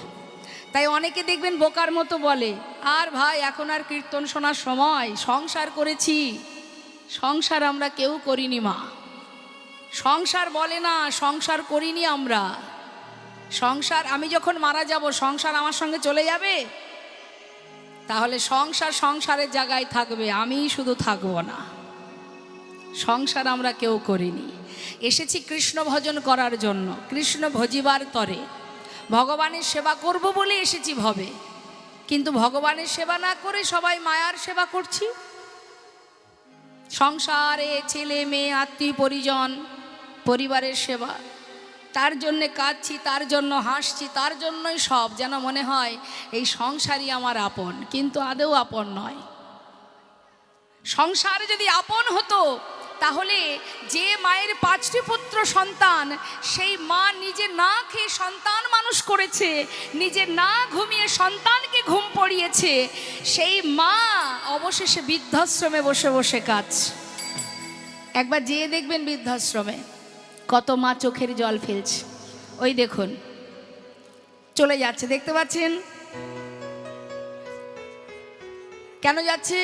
তাই অনেকে দেখবেন বোকার মতো বলে, আর ভাই এখন আর কীর্তন শোনার সময়, সংসার করেছি। সংসার আমরা কেউ করিনি মা, সংসার বলে না, সংসার করিনি আমরা। সংসার, আমি যখন মারা যাব সংসার আমার সঙ্গে চলে যাবে, তাহলে সংসারের জায়গায় থাকবে, আমিই শুধু থাকবো না। সংসার আমরা কেউ করিনি, এসেছি কৃষ্ণ ভজন করার জন্য, কৃষ্ণ ভজিবার তরে। ভগবানের সেবা করব বলে এসেছি ভবে, কিন্তু ভগবানের সেবা না করে সবাই মায়ার সেবা করছি। সংসারে ছেলে মেয়ে আত্মীয় পরিজন, পরিবারের সেবা, তার জন্যে কাঁদছি, তার জন্য হাসছি, তার জন্যই সব। যেন মনে হয় এই সংসারই আমার আপন, কিন্তু আদৌ আপন নয়। সংসার যদি আপন হতো, তাহলে যে মায়ের 5টি পুত্র সন্তান, সেই মা নিজে না খেয়ে সন্তান মানুষ করেছে, নিজে না ঘুমিয়ে সন্তানকে ঘুম পড়িয়েছে, সেই মা অবশেষে বৃদ্ধাশ্রমে বসে বসে কাঁদছে। একবার যেয়ে দেখবেন বৃদ্ধাশ্রমে কত মা চোখের জল ফেলছে। ওই দেখুন চলে যাচ্ছে, দেখতে পাচ্ছেন? কেন যাচ্ছে?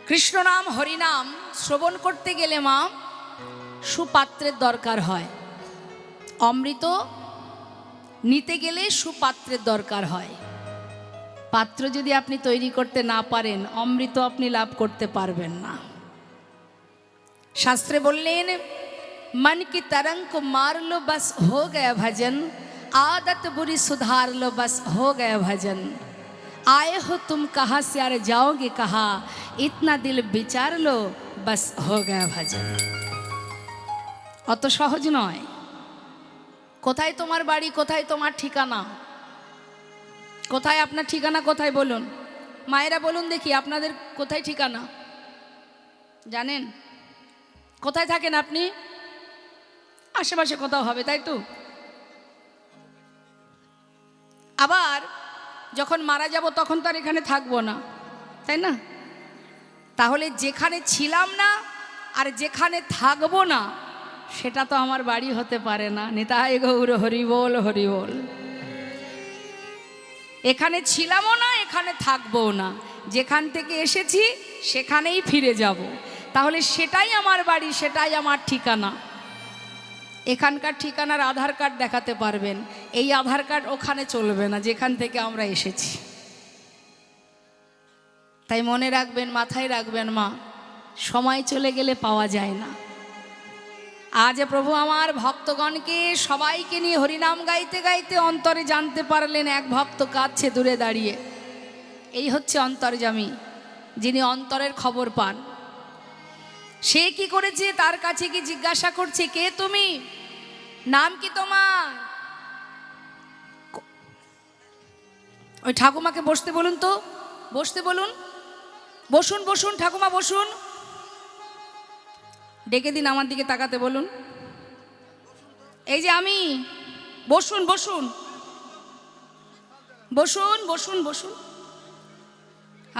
কৃষ্ণ নাম হরিনাম শ্রবণ করতে গেলে মা সুপাত্রের দরকার হয়, অমৃত নিতে গেলে সুপাত্রের দরকার হয়। পাত্র যদি আপনি তৈরি করতে না পারেন, অমৃত আপনি লাভ করতে পারবেন না। শাস্ত্রে বললেন, मन की तरंग को मार लो बस हो गया भजन, आदत बुरी सुधार लो बस हो गया भजन, आए हो तुम कहाँ से यार जाओगे कहाँ, इतना दिल विचार लो बस हो गया भजन। অত সহজ নয়। কোথায় তোমার বাড়ি, কোথায় তোমার ঠিকানা, কোথায় আপনার ঠিকানা, কোথায় বলুন? মায়েরা বলুন দেখি, আপনাদের কোথায় ঠিকানা জানেন? কোথায় থাকেন আপনি? আশেপাশে কোথাও হবে, তাই তো? আবার যখন মারা যাব তখন তো আর এখানে থাকবো না, তাই না? তাহলে যেখানে ছিলাম না আর যেখানে থাকবো না, সেটা তো আমার বাড়ি হতে পারে না। নিতাই গৌর হরি বল, হরি বল। এখানে ছিলামও না, এখানে থাকবো না, যেখান থেকে এসেছি সেখানেই ফিরে যাব। তাহলে সেটাই আমার বাড়ি, সেটাই আমার ঠিকানা। এখানকার ঠিকানার আধার কার্ড দেখাতে পারবেন, এই আধার কার্ড ওখানে চলবে না যেখান থেকে আমরা এসেছি। তাই মনে রাখবেন, মাথায় রাখবেন মা, সময় চলে গেলে পাওয়া যায় না। আজ প্রভু আমার ভক্তগণকে সবাইকে নিয়ে হরিনাম গাইতে গাইতে অন্তরে জানতে পারলেন এক ভক্ত কাঁদছে দূরে দাঁড়িয়ে। এই হচ্ছে অন্তর্যামী, যিনি অন্তরের খবর পান। সে কি করেছে? তার কাছে কি জিজ্ঞাসা করছে, কে তুমি, নাম কি তোমার? ওই ঠাকুমাকে বসতে বলুন তো, বসতে বলুন। বসুন বসুন ঠাকুমা বসুন, ডেকে দিন, আমার দিকে তাকাতে বলুন। এই যে আমি, বসুন বসুন বসুন বসুন বসুন,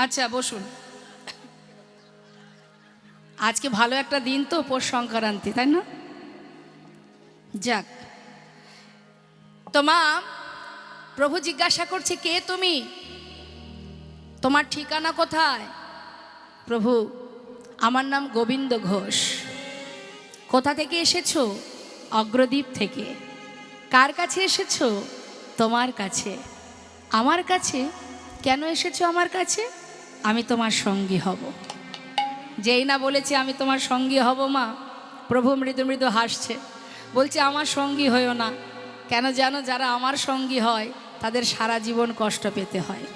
আচ্ছা বসুন। আজকে ভালো একটা দিন তো, পৌষ সংক্রান্তি, তাই না? যাক, তো মা, প্রভু জিজ্ঞাসা করছে কে তুমি, তোমার ঠিকানা কোথায়? প্রভু, আমার নাম গোবিন্দ ঘোষ। কোথা থেকে এসেছো? অগ্রদ্বীপ থেকে। কার কাছে এসেছো? তোমার কাছে। আমার কাছে? কেন এসেছো আমার কাছে? আমি তোমার সঙ্গী হব। যেই না বলেছে আমি তোমার সঙ্গী হব মা, প্রভু মৃদু মৃদু হাসছে, বলছে আমার সঙ্গী হয়েও না। কেন জানো? যারা আমার সঙ্গী হয় তাদের সারা জীবন কষ্ট পেতে হয়।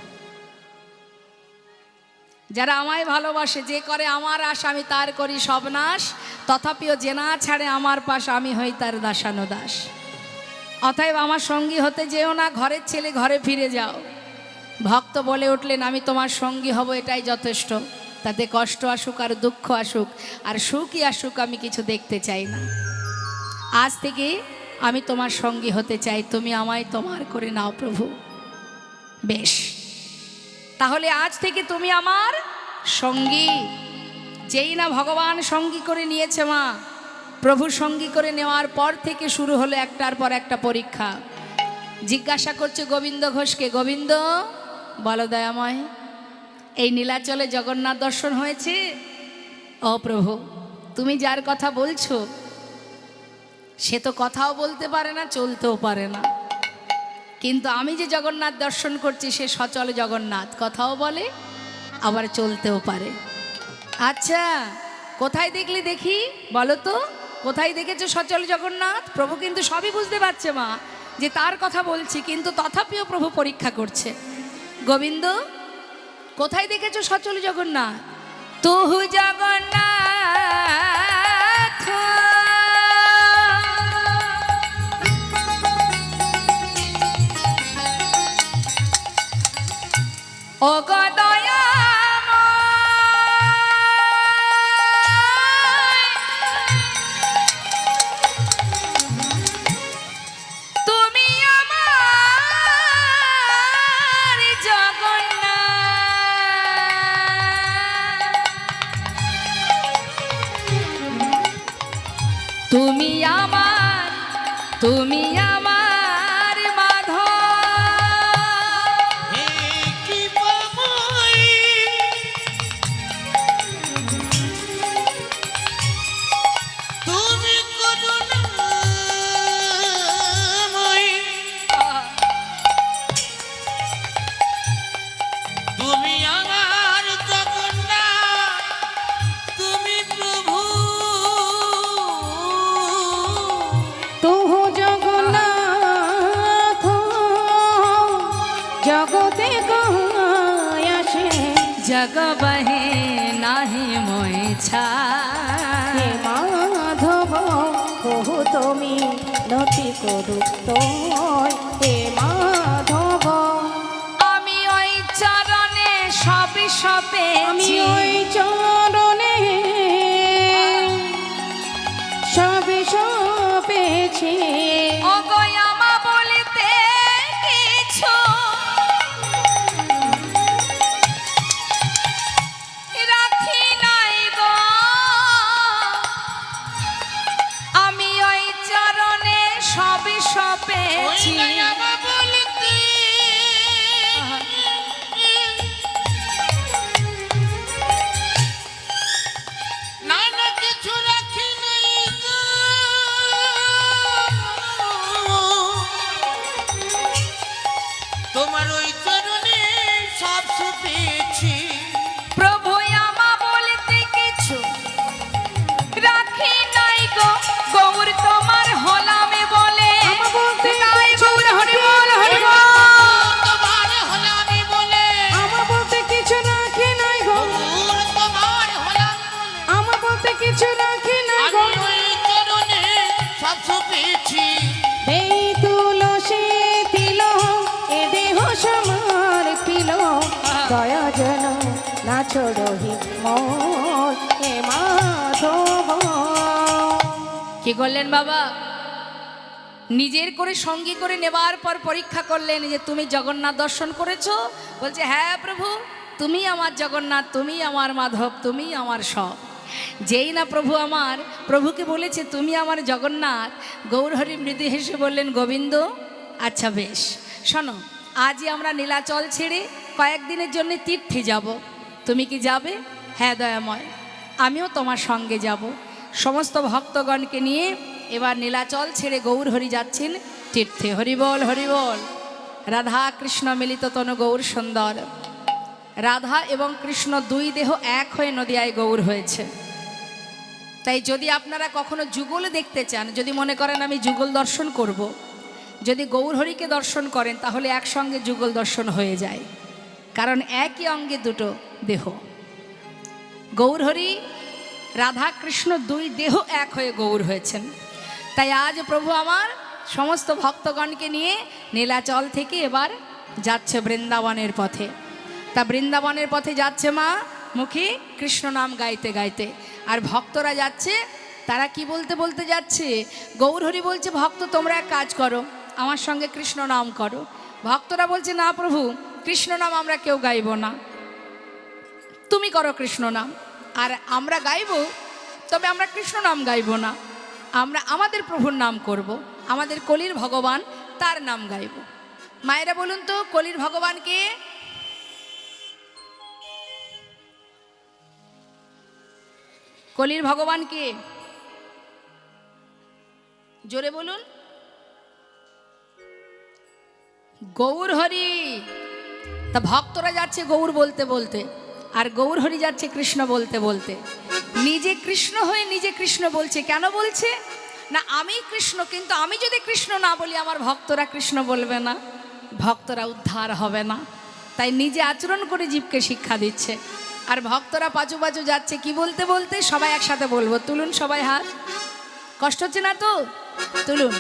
যারা আমায় ভালোবাসে, যে করে আমার আশ আমি তার করি সব নাশ, তথাপিও যে না ছাড়ে আমার পাশ আমি হই তার দাসানুদাস। অতএব আমার সঙ্গী হতে যেও না, ঘরের ছেলে ঘরে ফিরে যাও। ভক্ত বলে উঠলেন আমি তোমার সঙ্গী হব, এটাই যথেষ্ট। তাতে কষ্ট আসুক আর দুঃখ আসুক আর সুখই আসুক, আমি কিছু দেখতে চাই না। আজ থেকে আমি তোমার সঙ্গী হতে চাই, তুমি আমায় তোমার করে নাও প্রভু। বেশ, তাহলে আজ থেকে তুমি আমার সঙ্গী। যেই না ভগবান সঙ্গী করে নিয়েছে মা, প্রভু সঙ্গী করে নেওয়ার পর থেকে শুরু হলো একটার পর একটা পরীক্ষা। জিজ্ঞাসা করছে গোবিন্দ ঘোষকে, গোবিন্দ বলো দয়াময়, এই নীলাচলে জগন্নাথ দর্শন হয়েছে? ও প্রভু, তুমি যার কথা বলছো সে তো কথাও বলতে পারে না, চলতেও পারে না, কিন্তু আমি যে জগন্নাথ দর্শন করছি সে সচল জগন্নাথ, কথাও বলে আবার চলতেও পারে। আচ্ছা, কোথায় দেখলি দেখি, বলো তো কোথায় দেখেছো সচল জগন্নাথ? প্রভু কিন্তু সবই বুঝতে পারছে মা যে তার কথা বলছি, কিন্তু তথাপিও প্রভু পরীক্ষা করছে। গোবিন্দ, কোথায় দেখেছো সচল জগন্নাথ? তুহু জগন্নাথ ও গো দয়াময়, তুমি আমার জগন্নাথ, তুমি আমার, তুমি আমার মাধব। হে কি পামই, তুমি করুণাময়ী, তুমি আমার জগন্নাথ, তুমি প্রভু। তুহু জগন্নাথ জগতে কহায় আসে, জগ বহে নাহি মোয় ছায়। হে মাধব বহু তুমি নতি করু তোয়, হে মাধব আমি ওই চরণে সবে সবে আমি ওই চরণে সবে সপেছি। ও গয়ামা বলিতে কিছু রাখি নাই গো, আমি ওই চরণে সবে সপেছি। তোমার ওই চরণে সব সুপেছি। প্রভু আমা বলিতে কিছু রাখি নাই গো, গৌর তোমার হলামে বলে। আমা বলতে তাই কিছু গৌর হরি বল, হরি বল। তোমার হলামি বলে, আমা বলতে কিছু রাখি নাই গো, গৌর তোমার হলামি বলে, আমা বলতে কিছু রাখি নাই গো। আমি ওই চরণে সব সুপেছি। এই তুলসী তিল এ দেহ সমার পিল, দয়া যেন না ছোড়হি মোর, হে মাধব। কি করলেন বাবা? নিজের করে সঙ্গী করে নেবার পর পরীক্ষা করলেন যে তুমি জগন্নাথ দর্শন করেছো? বলছে হ্যাঁ প্রভু, তুমি আমার জগন্নাথ, তুমি আমার মাধব, তুমি আমার সব। যেই না প্রভু আমার প্রভুকে বলেছে তুমি আমার জগন্নাথ, গৌরহরি মৃদু হেসে বললেন গোবিন্দ আচ্ছা বেশ, শোনো আজই আমরা নীলাচল ছেড়ে কয়েকদিনের জন্য তীর্থে যাব, তুমি কি যাবে? হ্যাঁ দয়াময়, আমিও তোমার সঙ্গে যাব। সমস্ত ভক্তগণকে নিয়ে এবার নীলাচল ছেড়ে গৌরহরি যাচ্ছেন তীর্থে। হরিবল হরিবল। রাধা কৃষ্ণ মিলিত তনু গৌর সুন্দর। রাধা এবং কৃষ্ণ দুই দেহ এক হয়ে নদিয়ায় গৌর হয়েছে। তাই যদি আপনারা কখনো যুগল দেখতে চান, যদি মনে করেন আমি যুগল দর্শন করব, যদি গৌরহরিকে দর্শন করেন তাহলে একসঙ্গে যুগল দর্শন হয়ে যায়, কারণ একই অঙ্গে দুটো দেহ। গৌরহরি রাধা কৃষ্ণ দুই দেহ এক হয়ে গৌর হয়েছেন। তাই আজ প্রভু আমার সমস্ত ভক্তগণকে নিয়ে নীলাচল থেকে এবার যাচ্ছে বৃন্দাবনের পথে। তা বৃন্দাবনের পথে যাচ্ছে মা মুখে কৃষ্ণ নাম গাইতে গাইতে, আর ভক্তরা যাচ্ছে তারা কি বলতে বলতে যাচ্ছে? গৌরহরি বলছে ভক্ত তোমরা এক কাজ করো, আমার সঙ্গে কৃষ্ণ নাম করো। ভক্তরা বলছে না প্রভু, কৃষ্ণ নাম আমরা কেউ গাইব না, তুমি করো কৃষ্ণ নাম। আর আমরা গাইব, তবে আমরা কৃষ্ণ নাম গাইব না, আমরা আমাদের প্রভুর নাম করব, আমাদের কলির ভগবান তার নাম গাইব। মায়েরা বলুন তো কলির ভগবান কে? কলির ভগবান কে? জোরে বলুন। গৌরহরি। তা ভক্তরা যাচ্ছে গৌর বলতে বলতে, আর গৌরহরি যাচ্ছে কৃষ্ণ বলতে বলতে। নিজে কৃষ্ণ হয়ে নিজে কৃষ্ণ বলছে। কেন বলছে? না আমি কৃষ্ণ, কিন্তু আমি যদি কৃষ্ণ না বলি আমার ভক্তরা কৃষ্ণ বলবে না, ভক্তরা উদ্ধার হবে না। তাই নিজে আচরণ করে জীবকে শিক্ষা দিচ্ছে। আর ভক্তরা পাচু পাচু যাচ্ছে কি বলতে বলতে। সবাই একসাথে বলবো, তুলুন সবাই হাত। কষ্ট হচ্ছে না তো? তুলুন।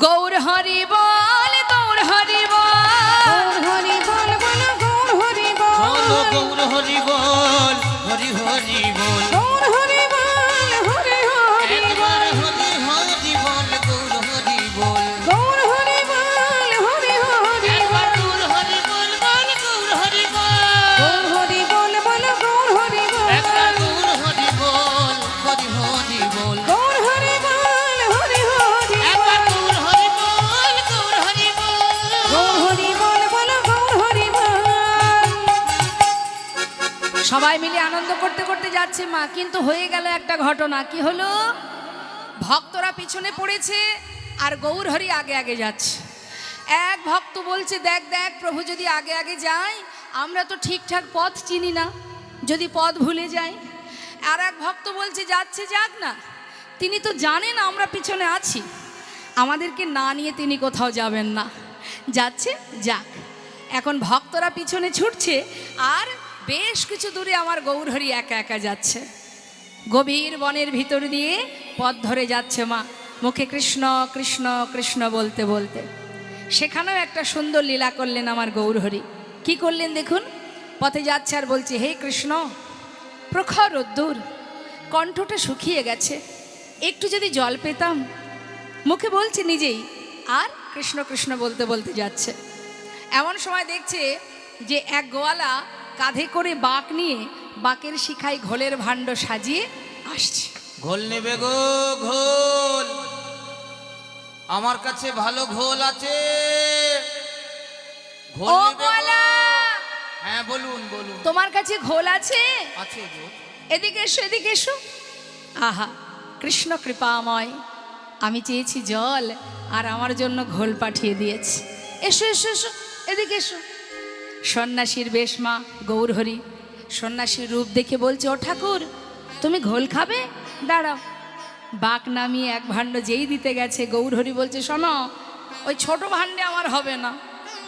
গৌর হরি বল, গৌর হরি বল, হরি বল বলো গৌর হরি বল, বলো গৌর হরি বল, হরি হরি বল। গৌর হরি বল, হরি হরি একবার হরি হরি বল, গৌর হরি বল। গৌর হরি বল, হরি হরি একবার গৌর হরি বল, বল গৌর হরি বল। গৌর হরি বল বলো গৌর হরি বল, একবার গৌর হরি বল, হরি হরি বল। গৌর হরি বল, হরি হরি একবার গৌর হরি বল, গৌর হরি বল। গৌর হরি বল বলো গৌর হরি বল। সবাই মিলে আনন্দ করতে করতে যাচ্ছে মা। কিন্তু হয়ে গেল একটা ঘটনা। কি হলো? ভক্তরা পিছনে পড়েছে আর গৌরহরি আগে আগে যাচ্ছে। এক ভক্ত বলছে দেখ দেখ প্রভু, যদি আগে আগে যাই আমরা তো ঠিকঠাক পথ চিনি না, যদি পথ ভুলে যাই। আর এক ভক্ত বলছে যাচ্ছে যাক না, তিনি তো জানেন আমরা পিছনে আছি, আমাদেরকে না নিয়ে তিনি কোথাও যাবেন না, যাচ্ছে যাক। এখন ভক্তরা পিছনে ছুটছে আর বেশ কিছু দূরে আমার গৌরহরি একা একা যাচ্ছে। গভীর বনের ভিতর দিয়ে পথ ধরে যাচ্ছে মা, মুখে কৃষ্ণ কৃষ্ণ কৃষ্ণ বলতে বলতে। সেখানেও একটা সুন্দর লীলা করলেন আমার গৌরহরি। কি করলেন দেখুন। পথে যাচ্ছে আর বলছে হে কৃষ্ণ, প্রখর রোদ্দুর, কণ্ঠটা শুকিয়ে গেছে, একটু যদি জল পেতাম। মুখে বলছে নিজেই, আর কৃষ্ণ কৃষ্ণ বলতে বলতে যাচ্ছে। এমন সময় দেখছে যে এক গোয়ালা কাঁধে করে বাঁক নিয়ে বাঁকের শিখায় ঘোলের ভাণ্ড সাজিয়ে আসছে। ঘোল নেবে গো ঘোল, আমার কাছে ভালো ঘোল আছে। ঘোল ও নেবে গো? গোয়ালা, হ্যাঁ বলুন বলুন। তোমার কাছে ঘোল আছে? আছে গো। এদিকে এসো, এদিকে এসো। আহা, কৃষ্ণ কৃপাময়, আমি চেয়েছি জল আর আমার জন্য ঘোল পাঠিয়ে দিয়েছে। এসো এসো এসো, এদিকে এসো। সন্ন্যাসীর বেশ মা গৌরহরি, সন্ন্যাসীর রূপ দেখে বলছে ও ঠাকুর, তুমি ঘোল খাবে? দাঁড়াও। বাঁক নামিয়ে এক ভাণ্ড যেই দিতে গেছে, গৌরহরি বলছে শোনো, ওই ছোট ভাণ্ডে আমার হবে না,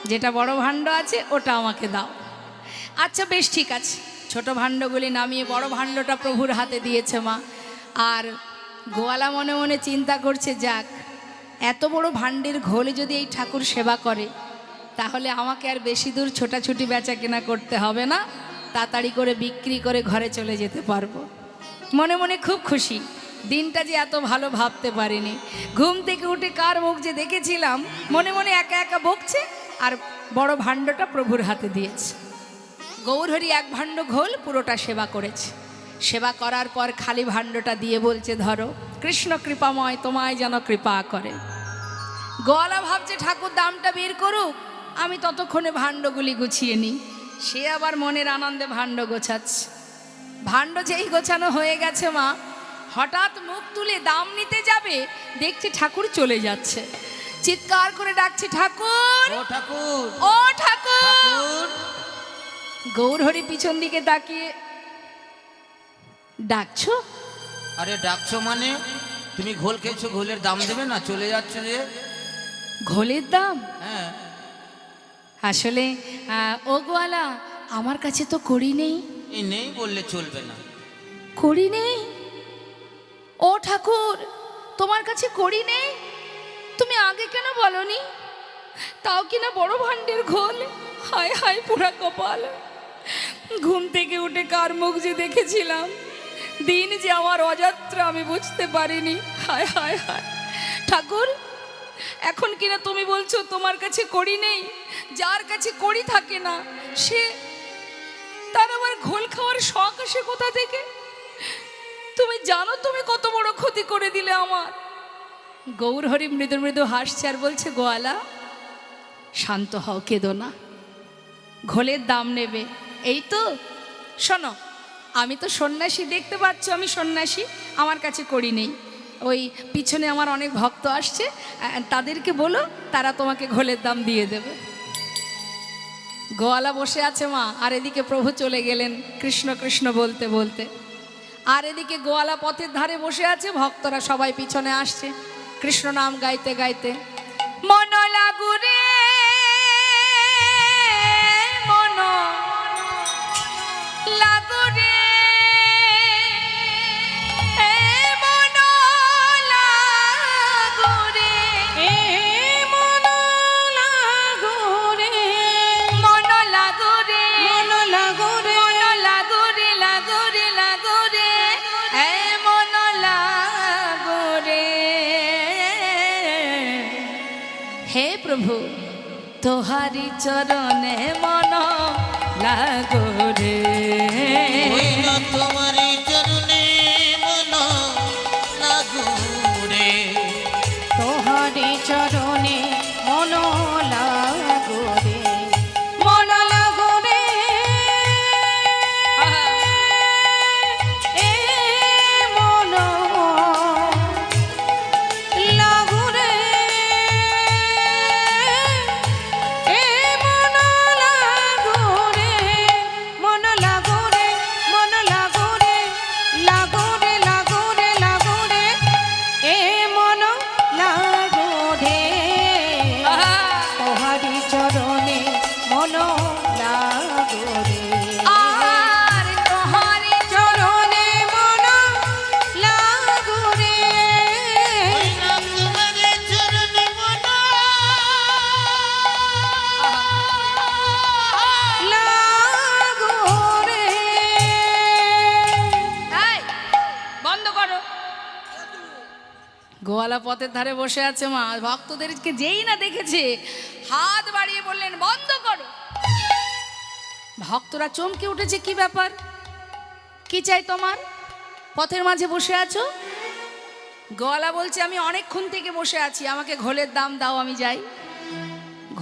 যেটা বড় ভাণ্ড আছে ওটা আমাকে দাও। আচ্ছা বেশ ঠিক আছে। ছোট ভাণ্ডগুলি নামিয়ে বড় ভাণ্ডটা প্রভুর হাতে দিয়েছে মা। আর গোয়ালা মনে মনে চিন্তা করছে যাক, এত বড় ভাণ্ডের ঘোল যদি এই ঠাকুর সেবা করে তাহলে আমাকে আর বেশি দূর ছোটাছুটি বেচা কেনা করতে হবে না, তাড়াতাড়ি করে বিক্রি করে ঘরে চলে যেতে পারবো। মনে মনে খুব খুশি। দিনটা যে এত ভালো ভাবতে পারিনি। ঘুম থেকে উঠে কার মুখ যে দেখেছিলাম, মনে মনে একা একা বকছে আর বড় ভাণ্ডটা প্রভুর হাতে দিয়েছে। গৌরহরি এক ভাণ্ড ঘোল পুরোটা সেবা করেছে। সেবা করার পর খালি ভাণ্ডটা দিয়ে বলছে, ধরো, কৃষ্ণ কৃপাময়, তোমায় যেন কৃপা করে। গোয়ালা ভাবছে ঠাকুর দামটা বের করুক, আমি ততক্ষণে ভাণ্ডগুলি গুছিয়ে নিই। সে আবার মনের আনন্দে ভাণ্ড গোছাচ্ছে। ভাণ্ড যেই গোছানো হয়ে গেছে মা, হঠাৎ মুখ তুলে দাম নিতে যাবে, দেখছে ঠাকুর চলে যাচ্ছে। চিৎকার করে ডাকছে, ঠাকুর, ও ঠাকুর, ও ঠাকুর। ঠাকুর। গৌরহরি পিছন দিকে তাকিয়ে, ডাকছো? আরে ডাকছো মানে? তুমি ঘোল খেয়েছো, ঘোলের দাম দেবে না? চলে যাচ্ছ যে। ঘোলের দাম? হ্যাঁ। আসলে ও গোয়ালা, আমার কাছে তো কড়ি নেই। এই নেই বললে চলবে না। কড়ি নেই? ও ঠাকুর, তোমার কাছে কড়ি নেই? তুমি আগে কেন বলনি? তাও কিনা বড় ভাণ্ডের ঘোল। হায় হায় পুরা কপাল। ঘুম থেকে উঠে কার মুখ যে দেখেছিলাম, দিন যে আমার অযাত্রা আমি বুঝতে পারিনি। হায় হায় হায়। ঠাকুর, এখন কিনা তুমি বলছো তোমার কাছে কড়ি নেই? যার কাছে কড়ি থাকে না সে, তার আবার ঘোল খাওয়ার শখ আসে কোথা থেকে? তুমি জানো তুমি কত বড় ক্ষতি করে দিলে আমার। গৌরহরি মৃদু মৃদু হাসছে আর বলছে, গোয়ালা শান্ত হও, কেঁদো না, ঘোলের দাম নেবে এই তো। শোনো, আমি তো সন্ন্যাসী, দেখতে পাচ্ছ আমি সন্ন্যাসী, আমার কাছে কড়ি নেই। ওই পিছনে আমার অনেক ভক্ত আসছে, তাদেরকে বলো, তারা তোমাকে ঘোলের দাম দিয়ে দেবে। গোয়ালা বসে আছে মা, আর এদিকে প্রভু চলে গেলেন কৃষ্ণ কৃষ্ণ বলতে বলতে। আর এদিকে গোয়ালা পথের ধারে বসে আছে, ভক্তরা সবাই পিছনে আসছে কৃষ্ণ নাম গাইতে গাইতে। মন লাগুরে, মন লাগুরে, মন লাগুরে, মন লাগুরে, মন লাগুরে, মন লাগুরে, মন লাগুরে, লাগুরে, লাগুরে, মন লাগুরে। হে প্রভু, তোহারি চরণে মন লাগুরে। ওই না তোমারই চরণে মন লাগুরে। তোহারি চরণে মন লাগুরে, মন লাগুরে, এ মন লাগুরে, এ মন লাগুরে, মন লাগুরে, মন লাগুরে, লাগুরে, লাগুরে, লাগুরে, এ মন লাগুরে। তোহারি চরণে মন লাগুরে, আর তোহারি চরণে মন লাগুরে, ওই না তোমারই চরণে মন লাগুরে। এই, বন্ধ করো। গোয়ালা পথের ধারে বসে আছে মা, ভক্তদেরকে যেই না দেখেছে হাত বাড়িয়ে বললেন, বন্ধ করো। ভক্তরা চমকে উঠেছে, কি ব্যাপার, কি চাই তোমার? পথের মাঝে বসে আছো। গোয়ালা বলছে, আমি অনেকক্ষণ থেকে বসে আছি, আমাকে ঘোলের দাম দাও, আমি যাই।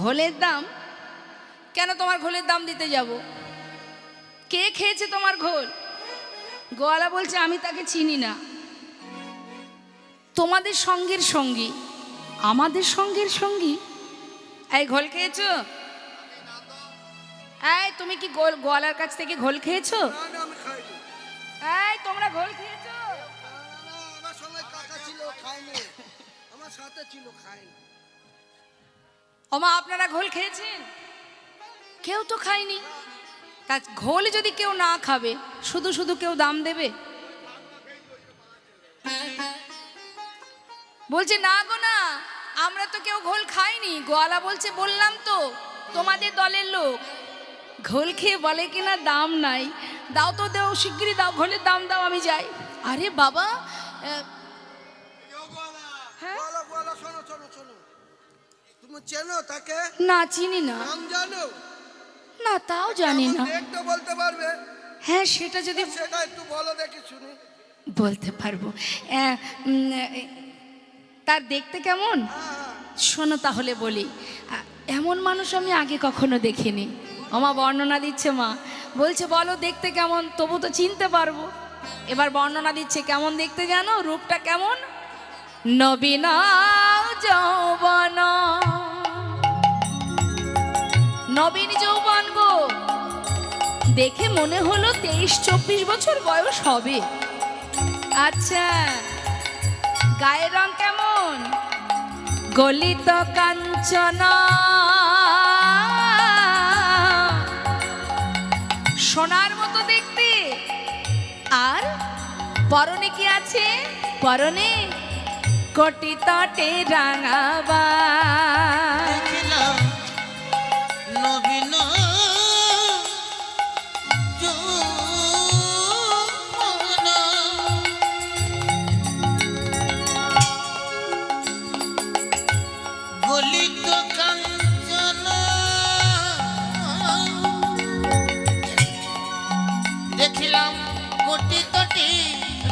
ঘোলের দাম? কেন তোমার ঘোলের দাম দিতে যাব? কে খেয়েছে তোমার ঘোল? গোয়ালা বলছে, আমি তাকে চিনি না। তোমাদের সঙ্গের সঙ্গী, আমাদের সঙ্গের সঙ্গী। এই ঘোল খেয়েছো? এই তুমি কি গোয়ালার কাছ থেকে ঘোল খেয়েছো? এই তোমরা ঘোল খেয়েছো? আমার সঙ্গে কাকা ছিল, খাইনি। আমার সাথে ছিল, খাইনি। ওমা, আপনারা ঘোল খেয়েছেন? কেউ তো খায়নি। তা ঘোল যদি কেউ না খাবে, শুধু শুধু কেউ দাম দেবে? বলছে, না গো না, আমরা তো কেউ ঘোল খাইনি। গোয়ালা বলছে, বললাম তো তোমাদের দলের লোক। ঘোল খেয়ে বলে কিনা দাম নাই। দাও তো, দাও, শিগগিরই দাও, ঘোলের দাম দাও, আমি যাই। আরে বাবা, হ্যাঁ? বলো বলো, শোনো শোনো শোনো, তুমি চেনো তাকে? না চিনি না। নাম জানো? না তাও জানি না। দেখতে বলতে পারবে? হ্যাঁ সেটা যদি সেটা একটু বলো দেখি শুনি। বলতে পারবো। তার দেখতে কেমন শোনো তাহলে বলি। এমন মানুষ আমি আগে কখনো দেখিনি। আমা বর্ণনা দিচ্ছে, মা বলছে বলো দেখতে কেমন, তবু তো চিনতে পারবো। এবার বর্ণনা দিচ্ছে কেমন দেখতে জানো, রূপটা কেমন। নবীন যৌবন, নবীন যৌবন গো, দেখে মনে হলো 23-24 বছর বয়স হবে। আচ্ছা গায়ের রং কেমন, গলিত কাঞ্চন, সোনার মতো দেখতে। আর পরনে কি আছে, পরনে কোটি তটে রাঙাবা। দেখিলাম নবীন যৌবন, গলিত কাঞ্চন, দেখিলাম কোটি তটি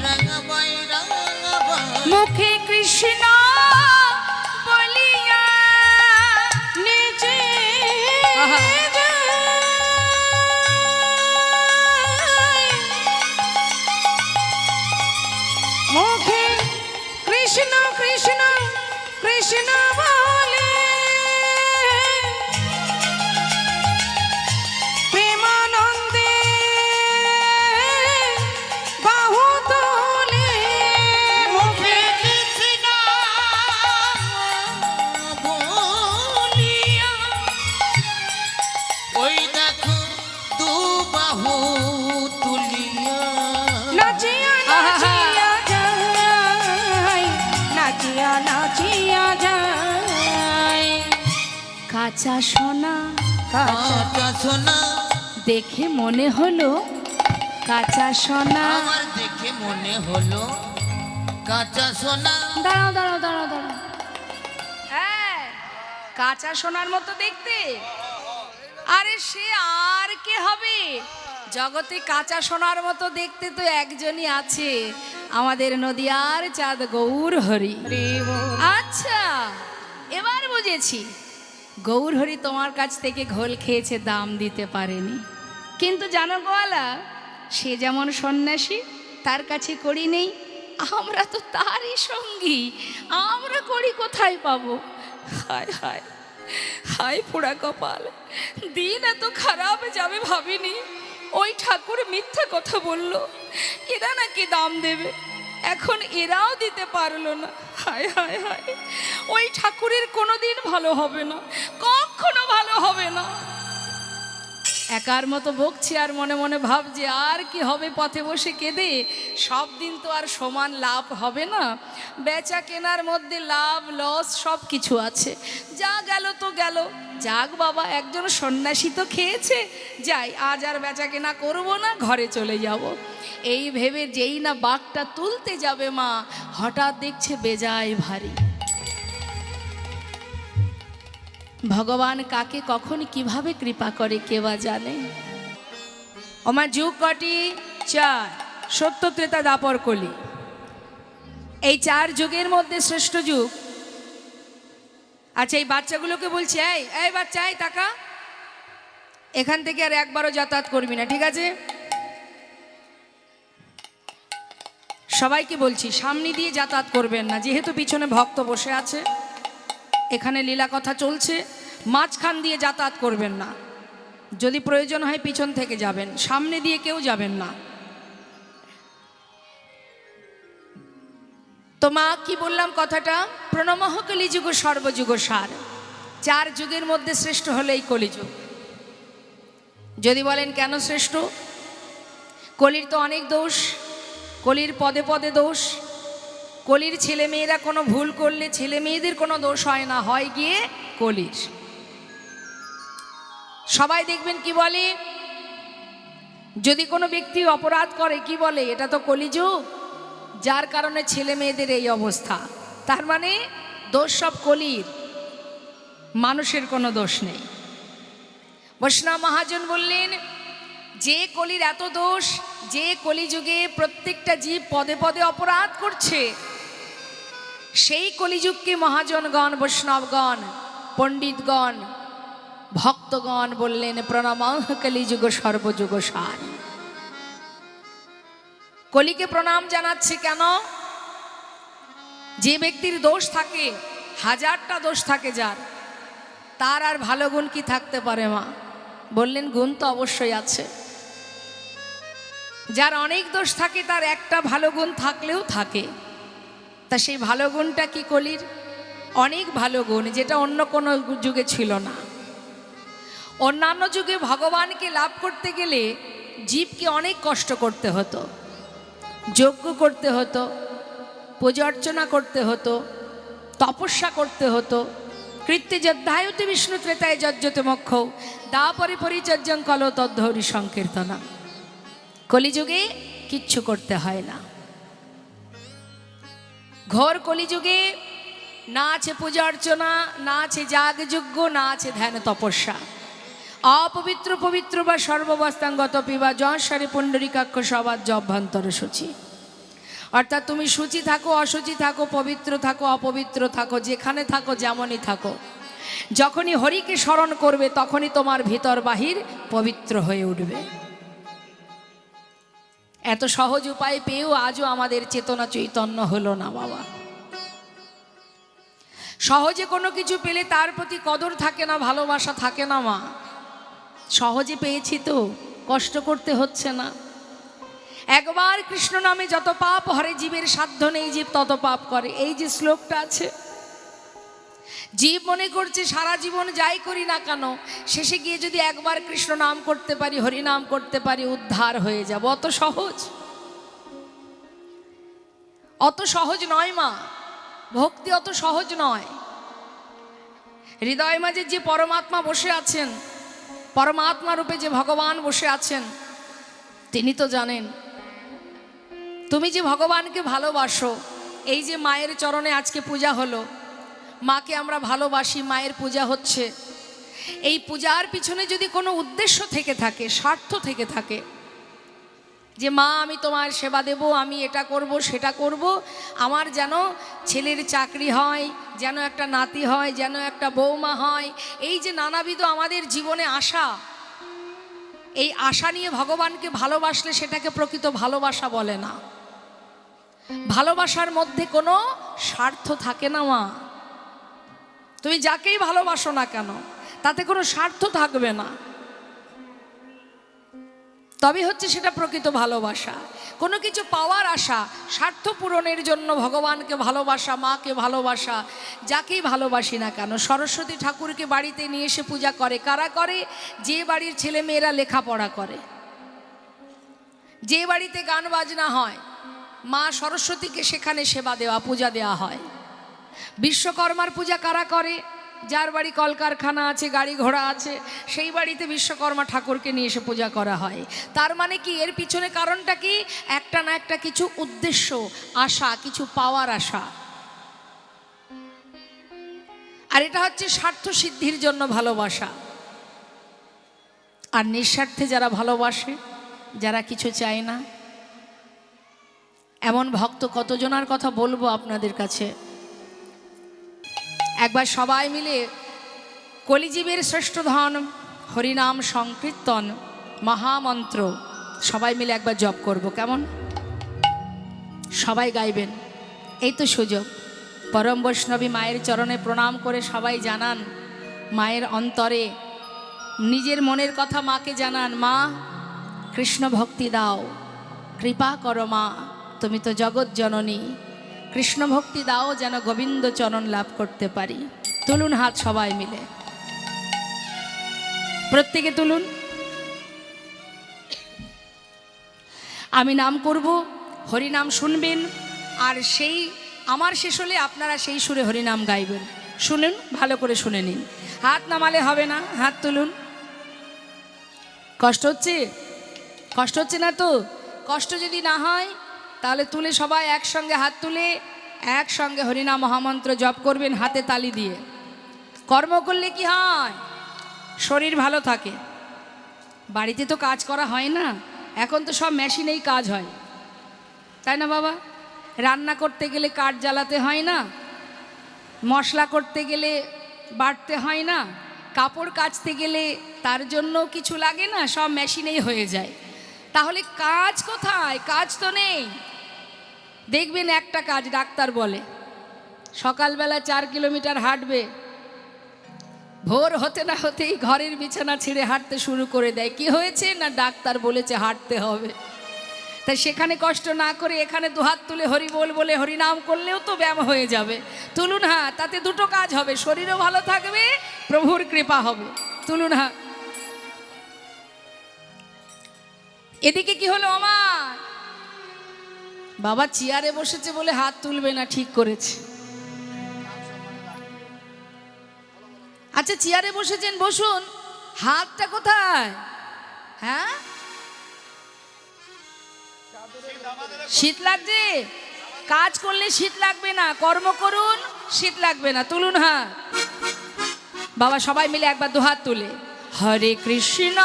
রাঙাবাই রাঙাবাই। মুখে কৃষ্ণ বলিয়া নিজে আহা। মুখে কৃষ্ণ কৃষ্ণ কৃষ্ণ বলে, প্রেমানন্দে বাহু তোলে। মুখে কৃষ্ণ বলিয়া, ওই দেখো দু বাহু তুলিয়া। নাচিয়া নাচিয়া যায়, নাচিয়া নাচিয়া যায়। কাঁচা সোনা, কাঁচা সোনা, দেখে মনে হলো কাঁচা সোনা। আমার দেখে মনে হলো কাঁচা সোনা। দাঁড়াও দাঁড়াও দাঁড়াও দাঁড়াও, হ্যাঁ কাঁচা সোনার মতো দেখতে। আরে সে আর কে হবে, জগতে কাঁচা সোনার মতো দেখতে তো একজনই আছে, আমাদের নদিয়ার চাঁদ গৌর হরি। আচ্ছা এবার বুঝেছি, গৌর হরি তোমার কাছ থেকে ঘোল খেয়েছে, দাম দিতে পারেনি। কিন্তু জানো গোয়ালা, সে যেমন সন্ন্যাসী, তার কাছে করি নেই, আমরা তো তারই সঙ্গী, আমরা করি কোথায় পাবো। হায় হায় হায় পোড়া কপাল, দিন এত খারাপ যাবে ভাবিনি। ওই ঠাকুর মিথ্যা কথা বলল, এরা নাকি দাম দেবে, এখন এরাও দিতে পারলো না। হায় হায় হায়, ওই ঠাকুরের কোনোদিন ভালো হবে না, কখনো ভালো হবে না। একার মতো বকছি আর মনে মনে ভাবছি আর কি হবে, পথে বসে কেঁদে। সব দিন তো আর সমান লাভ হবে না, বেচা কেনার মধ্যে লাভ লস সব কিছু আছে। যা গেল তো গেল, যাক বাবা, একজন সন্ন্যাসী তো খেয়েছে, যাই আজ আর বেচা কেনা করবো না, ঘরে চলে যাব। এই ভেবে যেই না বাঘটা তুলতে যাবে মা, হঠাৎ দেখছে বেজায় ভারী। ভগবান কাকে কখন কিভাবে কৃপা করে কেবা জানে। আমার যুগ কটি 4, সত্য ত্রেতা দাপর কলি। এই 4 যুগের মধ্যে শ্রেষ্ঠ যুগ। আচ্ছা এই বাচ্চাগুলোকে বলছি, এই এই বাচ্চা, এই টাকা, এখান থেকে আর একবারও যাতায়াত করবি না, ঠিক আছে? সবাইকে বলছি সামনে দিয়ে যাতায়াত করবেন না, যেহেতু পিছনে ভক্ত বসে আছে, এখানে লীলা কথা চলছে, মাঝখান দিয়ে যাতায়াত করবেন না। যদি প্রয়োজন হয় পিছন থেকে যাবেন, সামনে দিয়ে কেউ যাবেন না। তো মা কি বললাম কথাটা, প্রণমঃ কলিযুগ সর্বযুগ সার। 4 যুগের মধ্যে শ্রেষ্ঠ হলো এই কলিযুগ। যদি বলেন কেন শ্রেষ্ঠ, কলির তো অনেক দোষ, কলির পদে পদে দোষ। কলির ছেলে মেয়েরা কোনো ভুল করলে ছেলে মেয়েদের কোনো দোষ হয় না, হয় গিয়ে কলির। সবাই দেখবেন কি বলে, যদি কোনো ব্যক্তি অপরাধ করে কি বলে, এটা তো কলিযুগ, যার কারণে ছেলে মেয়েদের এই অবস্থা। তার মানে দোষ সব কলির, মানুষের কোনো দোষ নেই। বৈষ্ণব মহাজন বললেন, যে কলির এত দোষ, যে কলিযুগে প্রত্যেকটা জীব পদে পদে অপরাধ করছে, সেই কলিযুগকে মহাজনগণ, বৈষ্ণবগণ, পণ্ডিতগণ, ভক্তগণ বললেন প্রণামঃ কলিযুগ সর্বযুগ সার। কলিকে প্রণাম জানাচ্ছে কেন? যে ব্যক্তির দোষ থাকে, হাজারটা দোষ থাকে যার, তার আর ভালো গুণ কি থাকতে পারে মা? বললেন গুণ তো অবশ্যই আছে। যার অনেক দোষ থাকে তার একটা ভালো গুণ থাকলেও থাকে। তা সেই ভালো গুণটা কি কলির? অনেক ভালো গুণ, যেটা অন্য কোনো যুগে ছিল না। অন্যান্য যুগে ভগবানকে লাভ করতে গেলে জীবকে অনেক কষ্ট করতে হতো, যজ্ঞ করতে হতো, পূজা অর্চনা করতে হতো, তপস্যা করতে হতো। কৃত্যে যদ্ধায়তে বিষ্ণু ত্রেতায় যজ্জতে মোক্ষ দাপরে পরিচর্যং কল তদ্ধৌরি সংকীর্তনা। কলিযুগে কিচ্ছু করতে হয় না। ঘোর কলিযুগে না আছে পূজা অর্চনা, না আছে যাগযজ্ঞ, না আছে ধ্যান তপস্যা। অপবিত্র পবিত্র বা সর্ববস্তাঙ্গত পিবা যশারে পুণ্ডরিকাক্ষ সবাদ অভ্যন্তর সূচি। অর্থাৎ তুমি সূচি থাকো, অসুচি থাকো, পবিত্র থাকো, অপবিত্র থাকো, যেখানে থাকো, যেমনই থাকো, যখনই হরিকে স্মরণ করবে তখনই তোমার ভিতর বাহির পবিত্র হয়ে উঠবে। এত সহজ উপায় পেয়েও আজও আমাদের চেতনা চৈতন্য হলো না বাবা। সহজে কোনো কিছু পেলে তার প্রতি কদর থাকে না, ভালোবাসা থাকে না মা। সহজে পেয়েছি তো কষ্ট করতে হচ্ছে না। একবার কৃষ্ণ নামে যত পাপ হরে জীবের সাধ্য নেই জীব তত পাপ করে, এই যে শ্লোকটা আছে। জীব মনে করছে সারা জীবন যাই করি না কেন, শেষে গিয়ে যদি একবার কৃষ্ণ নাম করতে পারি, হরি নাম করতে পারি, উদ্ধার হয়ে যাব। অত সহজ, অত সহজ নয় মা। ভক্তি অত সহজ নয়। হৃদয় মাঝে যে পরমাত্মা বসে আছেন, পরমাত্মা রূপে যে ভগবান বসে আছেন, তিনি তো জানেন। তুমি যে ভগবানকে ভালোবাসো, এই যে মায়ের চরণে আজকে পূজা হলো, মাকে আমরা ভালোবাসি, মায়ের পূজা হচ্ছে, এই পূজার পিছনে যদি কোনো উদ্দেশ্য থেকে থাকে, স্বার্থ থেকে থাকে, যে মা আমি তোমার সেবা দেব, আমি এটা করব, সেটা করব, আমার যেন ছেলের চাকরি হয়, যেন একটা নাতি হয়, যেন একটা বৌমা হয়, এই যে নানাবিধ আমাদের জীবনে আশা, এই আশা নিয়ে ভগবানকে ভালোবাসলে সেটাকে প্রকৃত ভালোবাসা বলে না। ভালোবাসার মধ্যে কোনো স্বার্থ থাকে না মা। তুমি যাকেই ভালোবাসো না কেন, তাতে কোনো স্বার্থ থাকবে না, তবে হচ্ছে সেটা প্রকৃত ভালোবাসা। কোনো কিছু পাওয়ার আশা, স্বার্থ পূরণের জন্য ভগবানকে ভালোবাসা, মাকে ভালোবাসা, যাকেই ভালোবাসি না কেন। সরস্বতী ঠাকুরকে বাড়িতে নিয়ে এসে পূজা করে কারা করে? যে বাড়ির ছেলে মেয়েরা লেখাপড়া করে, যে বাড়িতে গান বাজনা হয়, মা সরস্বতীকে সেখানে সেবা দেওয়া, পূজা দেওয়া হয়। বিশ্বকর্মার পূজা কারা করে? যার বাড়ি কলকারখানা আছে, গাড়ি ঘোড়া আছে, সেই বাড়িতে বিশ্বকর্মা ঠাকুরকে নিয়ে এসে পূজা করা হয়। তার মানে কি, এর পিছনে কারণটা কি? একটা না একটা কিছু উদ্দেশ্য, আশা, কিছু পাওয়ার আশা। আর এটা হচ্ছে স্বার্থ সিদ্ধির জন্য ভালোবাসা। আর নিঃস্বার্থে যারা ভালোবাসে, যারা কিছু চায় না, এমন ভক্ত কতজনার কথা বলবো আপনাদের কাছে। একবার সবাই মিলে কলিজীবের শ্রেষ্ঠ ধন হরিনাম সংকীর্তন মহামন্ত্র সবাই মিলে একবার জপ করব, কেমন? সবাই গাইবেন, এই তো সুযোগ। পরম বৈষ্ণবী মায়ের চরণে প্রণাম করে সবাই জানান, মায়ের অন্তরে নিজের মনের কথা মাকে জানান, মা কৃষ্ণ ভক্তি দাও, কৃপা করো মা, তুমি তো জগৎ জননী, কৃষ্ণ ভক্তি দাও যেন গোবিন্দ চরণ লাভ করতে পারি। তুলুন হাত সবাই মিলে, প্রত্যেকে তুলুন। আমি নাম করব, হরিনাম শুনবেন, আর সেই আমার শেষ হলে আপনারা সেই সুরে হরিনাম গাইবেন। শুনুন, ভালো করে শুনে নিন। হাত নামালে হবে না, হাত তুলুন। কষ্ট হচ্ছে? কষ্ট হচ্ছে না তো? কষ্ট যদি না হয় তাহলে তুলে সবাই একসঙ্গে হাত তুলে একসঙ্গে হরিনাম মহামন্ত্র জপ করবেন হাতে তালি দিয়ে। কর্ম করলে কি হয়? শরীর ভালো থাকে। বাড়িতে তো কাজ করা হয় না, এখন তো সব মেশিনেই কাজ হয়, তাই না বাবা? রান্না করতে গেলে কাঠ জ্বালাতে হয় না, মশলা করতে গেলে বাটতে হয় না, কাপড় কাচতে গেলে তার জন্য কিছু লাগে না, সব মেশিনেই হয়ে যায়। তাহলে কাজ কোথায়? কাজ তো নেই। দেখবেন একটা কাজ ডাক্তার বলে সকালবেলা 4 কিলোমিটার হাঁটবে, ভোর হতে না হতেই ঘরের বিছানা ছেড়ে হাঁটতে শুরু করে দেয়। কি হয়েছে? না ডাক্তার বলেছে হাঁটতে হবে। তাই সেখানে কষ্ট না করে এখানে দুহাত তুলে হরি বল বলে হরিনাম করলেও তো ব্যায়াম হয়ে যাবে। তুলুন হাত, তাতে দুটো কাজ হবে, শরীরও ভালো থাকবে, প্রভুর কৃপা হবে। তুলুন হাত। এদিকে কি হলো আমার বাবা? চেয়ারে বসেছে বলে হাত তুলবে না, ঠিক করেছে। আচ্ছা চেয়ারে বসেছেন, বসুন, হাতটা কোথায়? হ্যাঁ, শীত লাগছে? কাজ করলে শীত লাগবে না, কর্ম করুন, শীত লাগবে না। তুলুন হাত বাবা, সবাই মিলে একবার দুহাত তুলে হরে কৃষ্ণ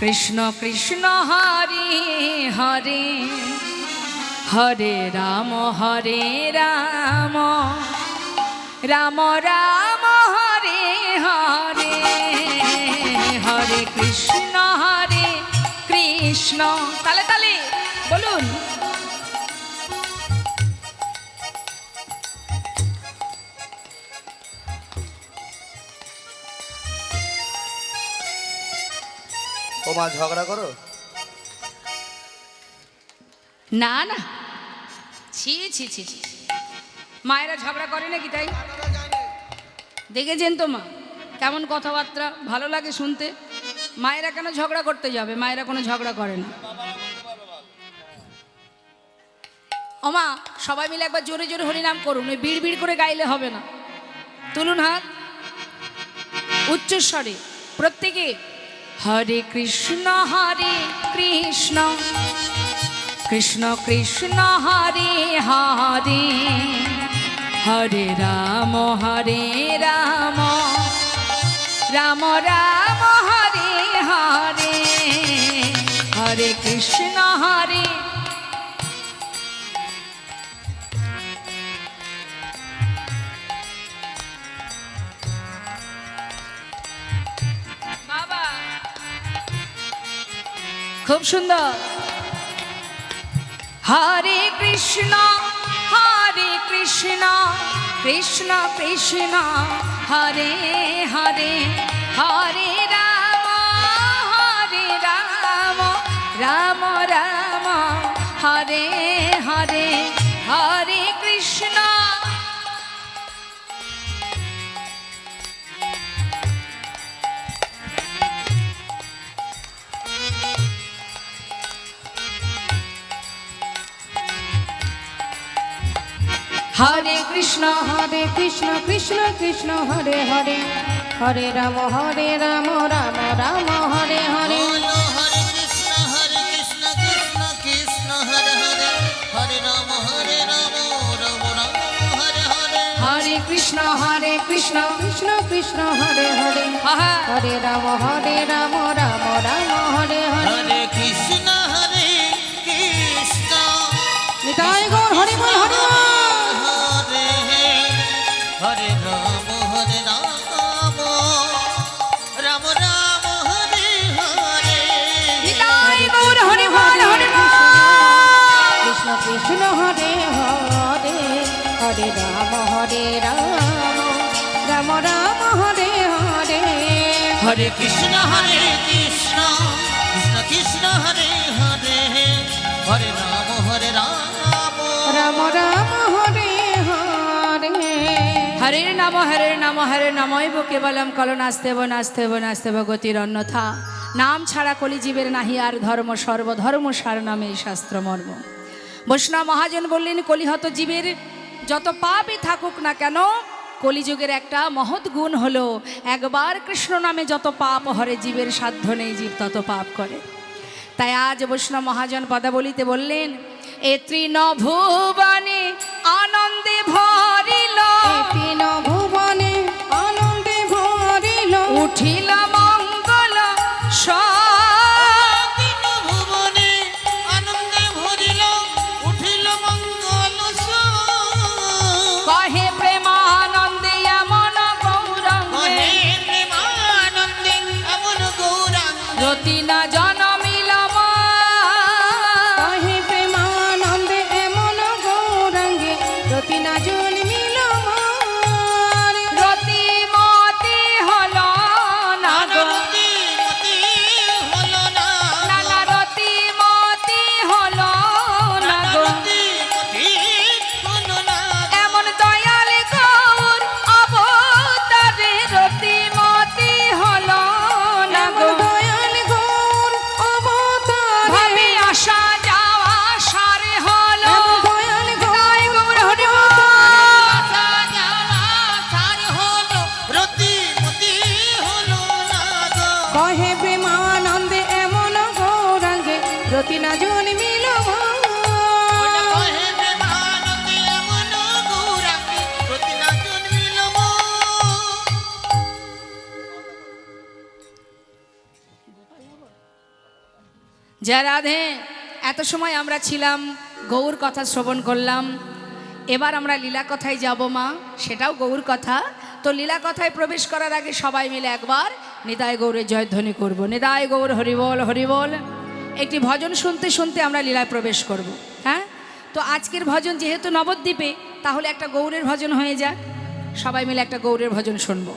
কৃষ্ণ কৃষ্ণ হরে হরে, হরে রাম রাম রাম হরে হরে, হরে কৃষ্ণ কৃষ্ণ। তালে তালে বলুন। ও মা, ঝগড়া করো? না না, ছি ছি ছি ছি, মায়েরা ঝগড়া করে নাকি? তাই দেখেছেন তো মা কেমন কথাবার্তা, ভালো লাগে শুনতে। মায়েরা কেন ঝগড়া করতে যাবে? মায়েরা কোনো ঝগড়া করে না। ওমা, সবাই মিলে একবার জোরে জোরে হরিনাম করুন, ওই বিড় বিড় করে গাইলে হবে না। তুলুন হাত উচ্চস্বরে প্রত্যেকে। হরে কৃষ্ণ কৃষ্ণ কৃষ্ণ হরে হরে, হরে রাম রাম রাম হরে হরে, হরে কৃষ্ণ হরে। বাবা খুব সুন্দর। হরে কৃষ্ণ কৃষ্ণ কৃষ্ণ হরে হরে, হরে রাম রাম রাম হরে হরে, হরে কৃষ্ণ। হরে কৃষ্ণ কৃষ্ণ কৃষ্ণ হরে হরে, হরে রাম রাম রাম হরে হরে। হরে কৃষ্ণ কৃষ্ণ কৃষ্ণ হরে হরে, হরে রাম রাম রাম হরে হরে। হরে কৃষ্ণ কৃষ্ণ কৃষ্ণ হরে হরে, আহা। হরে রাম রাম রাম হরে হরে। হরে কৃষ্ণ কৃষ্ণ নিতাই গৌর হরি বল হরি বল। হরে হরে রাম রাম রাম হরে হরে। নিতাই গৌর হরি বল হরি বল। কৃষ্ণ কৃষ্ণ হরে হরে, হরে রাম রাম রাম হরে হরে। হরে কৃষ্ণ কৃষ্ণ কৃষ্ণ হরে হরে, হরে রাম রাম রাম হরে হরে। হরে নামৈব কেবলম কল নাস্তেব গতির অন্যথা। নাম ছাড়া কলিজীবের নাহি আর ধর্ম, সর্বধর্ম সার নামে শাস্ত্র মর্ম। বৈষ্ণব মহাজন বললেন, কলিহত জীবের যত পাপই থাকুক না কেন, কলিযুগের একটা মহৎ গুণ হলো একবার কৃষ্ণ নামে যত পাপ হরে জীবের সাধ্য নেই, জীব তত পাপ করে। তাই আজ বৈষ্ণব মহাজন পদাবলিতে বললেন, এ তৃণভুবনে আনন্দে ভরিল, তিন ভুবনে আনন্দে ভরিল, উঠিল মঙ্গল তিন ভুবনে আনন্দে ভরিল, উঠিল মঙ্গল কহে প্রেমানন্দে এমন গৌরাঙ্গে, প্রেমানন্দে এমন গৌরাঙ্গ, রতি না জনমিল কহে প্রেমানন্দে এমন গৌরাঙ্গে, রতি না জন্মিল মোর। রতিমতি হল না গো, রতিমতি হলো না, নানা রতিমতি হল না গো, রতিমতি হলো না, এমন দয়াল গৌর অবতারে রতিমতি হল না গো। দয়াল গৌর অবতারে, ভাবি আসা যাওয়া সারে হল, দয়াল তাই গৌর হরি বল। আসা যাওয়া সার হলো, রতিমতি হলো না গো। কহে প্রেমানন্দে এমন গৌরাঙ্গে, রতি না জন্মিল মোর। কহে প্রেমানন্দে এমন গৌরাঙ্গে, রতি না জন্মিল মোর। জয় রাধে। এত সময় আমরা ছিলাম গৌর কথা শ্রবণ করলাম, এবার আমরা লীলা কথায় যাব মা, সেটাও গৌর কথা। তো লীলা কথায় প্রবেশ করার আগে সবাই মিলে একবার নিতাই গৌরের জয়ধ্বনি করব। নিতাই গৌর হরিবল হরিবল। একটি ভজন শুনতে শুনতে আমরা লীলায় প্রবেশ করব। হ্যাঁ, তো আজকের ভজন যেহেতু নবদ্বীপে, তাহলে একটা গৌরের ভজন হয়ে যাক। সবাই মিলে একটা গৌরের ভজন শুনবো।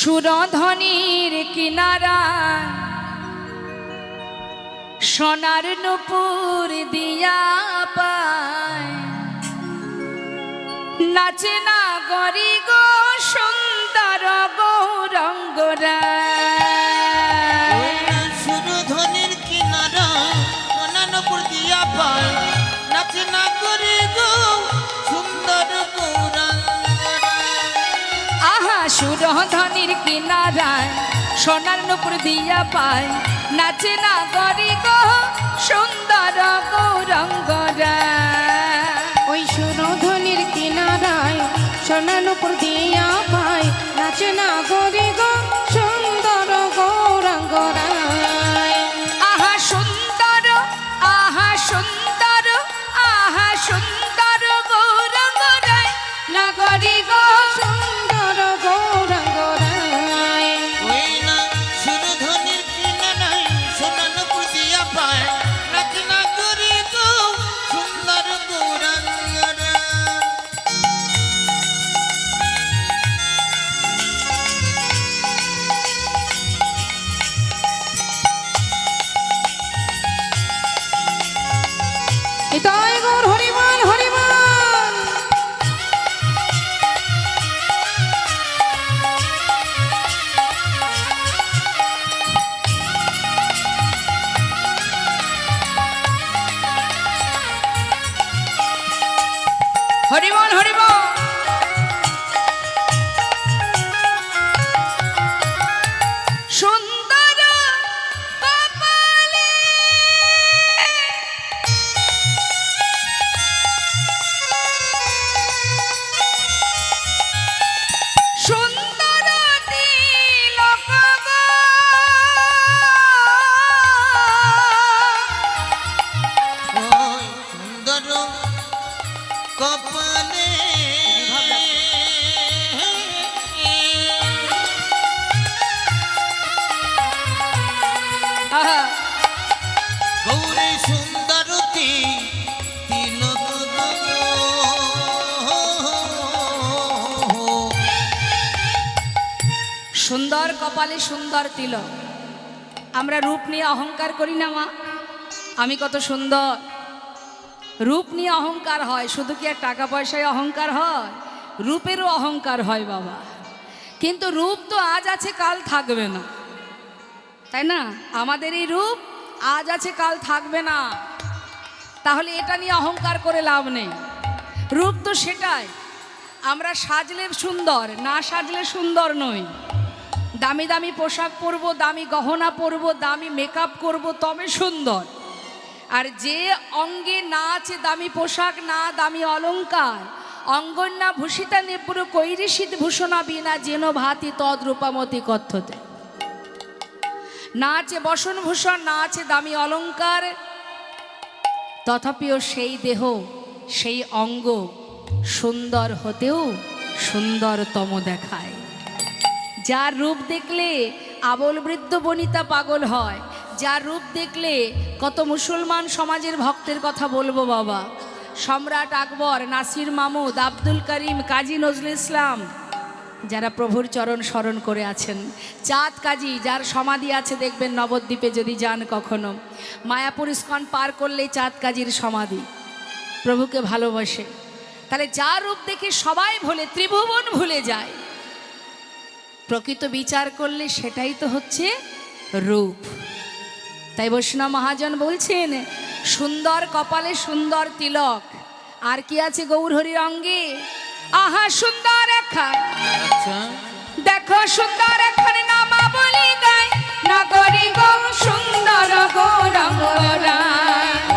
সুরধনির কিনারা সোনার নুপুর দিয়া পায়, নাচে না গরি গো সুন্দর গৌরঙ্গরা। সুরধনির কিনারা অনানপুর দিয়া পায়, নাচে না করে গো সুন্দর গৌরাঙ্গরা। আহা সুরধনির কিনারায় সোনার নুপুর দিয়া পায়, নাচে না গরি গো সুন্দর গৌরঙ্গরা। ওই সুরধনির কিনারায় সোনার উপর দিয়া পায়, নাচে না গরি গো সুন্দর গৌরাঙ্গরায়। আহা সুন্দর, আহা সুন্দর, আহা সুন্দর গৌরঙ্গরায়, নগরী গো সুন্দর গৌরাঙ্গরায়। ওই না সুরধনির কিনারায় সোনানপুর দিয়া পায়, নাচে না করে গো সুন্দর গৌরাঙ্গরা। নিতাই গৌর হরিবল হরিবল। হরিবল হরিবল। সুন্দর কপালে সুন্দর তিলক গো, ওই সুন্দর কপালে আহা গৌরী সুন্দরতী তিলক গো। সুন্দর কপালে সুন্দর তিলক। আমরা রূপ নিয়ে অহংকার করি না মা, আমি কত সুন্দর। রূপ নিয়ে অহংকার হয়, শুধু কি আর টাকা পয়সায় অহংকার হয়? রূপেরও অহংকার হয় বাবা। কিন্তু রূপ তো আজ আছে কাল থাকবে না, তাই না? আমাদের এই রূপ আজ আছে কাল থাকবে না, তাহলে এটা নিয়ে অহংকার করে লাভ নেই। রূপ তো সেটাই, আমরা সাজলে সুন্দর, না সাজলে সুন্দর নই। দামি দামি পোশাক পরবো, দামি গহনা পরবো, দামি মেকআপ করব, তবে সুন্দর। আর যে অঙ্গে না আছে দামি পোশাক, না দামি অলঙ্কার, অঙ্গন্যা ভূষিতা নিপুর কৈরিষিত ভূষণা বিনা যেন ভাতি তদ্রূপামতি কথ্যতে। না আছে বসনভূষণ, না আছে দামি অলঙ্কার, তথাপিও সেই দেহ, সেই অঙ্গ সুন্দর হতেও সুন্দরতম দেখায়। যার রূপ দেখলে আবল বৃদ্ধ বনিতা পাগল হয়, যার রূপ দেখলে কত মুসলমান সমাজের ভক্তের কথা বলবো বাবা। সম্রাট আকবর, নাসির মাহমুদ, আব্দুল করিম, কাজী নজরুল ইসলাম, যারা প্রভুর চরণ স্মরণ করে আছেন। চাঁদ কাজী, যার সমাধি আছে দেখবেন নবদ্বীপে যদি যান কখনো, মায়াপুর ইস্কন পার করলেই চাঁদ কাজীর সমাধি। প্রভুকে ভালোবাসে। তাহলে যার রূপ দেখে সবাই ভুলে, ত্রিভুবন ভুলে যায়। প্রকৃত বিচার করলে সেটাই তো হচ্ছে রূপ। তাই বৈষ্ণব মহাজন বলছেন, সুন্দর কপালে সুন্দর তিলক, আর কি আছে গৌর হরির অঙ্গে? আহা সুন্দর একখান, আচ্ছা দেখো সুন্দর একখান নামা বলি গায়, নগরী গো সুন্দর গৌরঙ্গরা।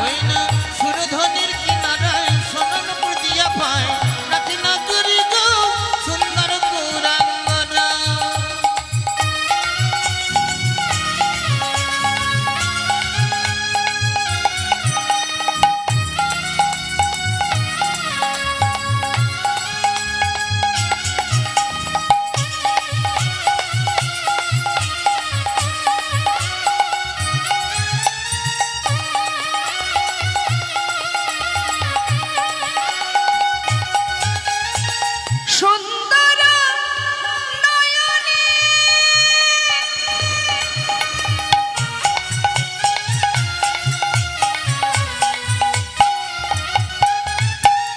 ওই না সুরধ্বনির কিনারায় সোনারপুর দিয়া পায়, নাকি নগরী গো সুন্দর গৌরাঙ্গনা। সুন্দর নয়নে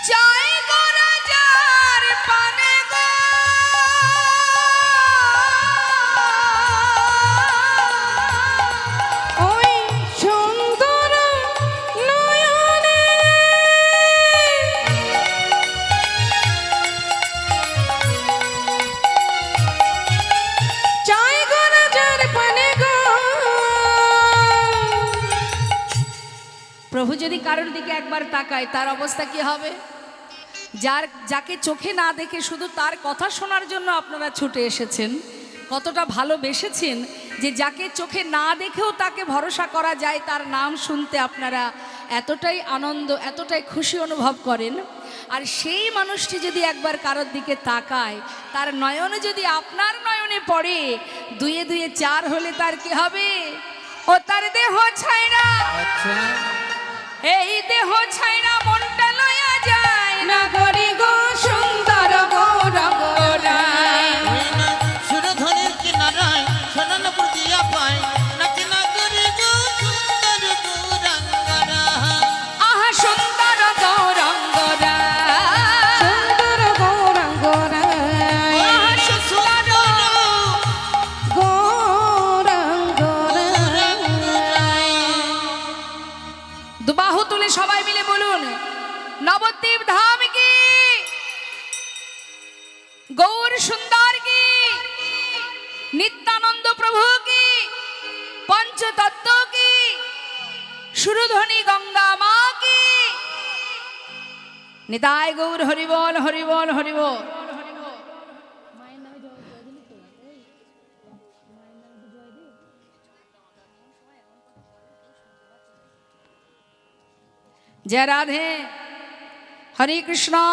চাই গো রাজার পানে গো, ওই সুন্দর নয়নে চাই গো রাজার পানে গো। প্রভু যদি কারোর দিকে একবার তাকায়, তার অবস্থা কি হবে? যাকে চোখে না দেখে শুধু তার কথা শোনার জন্য আপনারা ছুটে এসেছেন, কতটা ভালোবেসেছেন যে যাকে চোখে না দেখেও তাকে ভরসা করা যায়, তার নাম শুনতে আপনারা এতটাই আনন্দ, এতটাই খুশি অনুভব করেন। আর সেই মানুষটি যদি একবার কারোর দিকে তাকায়, তার নয়নে যদি আপনার নয়নে পড়ে, দুয়ে দুয়ে চার হলে তার কি হবে? ও তার দেহ ছাইরা, আচ্ছা এই দেহ ছাইরা মনটা লইয়া যায়, নগরী গো সুন্দর গৌরঙ্গরা। ওই না সুরধ্বনির কিনারায় সোনারপুর দিয়া পায়, নাকি নগরী গো সুন্দর গৌরাঙ্গনা। আহা সুন্দর গৌরঙ্গরা, সুন্দর গৌরাঙ্গরা, আহা সুন্দর গৌরাঙ্গরা। দুবাহু তুলে সবাই মিলে বলুন, নবদ্বীপ ধাম কি, গৌর সুন্দর কি, নিত্যানন্দ প্রভু কি, পঞ্চতত্ত্ব কি, সুরধ্বনি গঙ্গা মা কি। নিতাই গৌর হরিবল হরিবল হরিবল। जय राधे, हरे कृष्णा।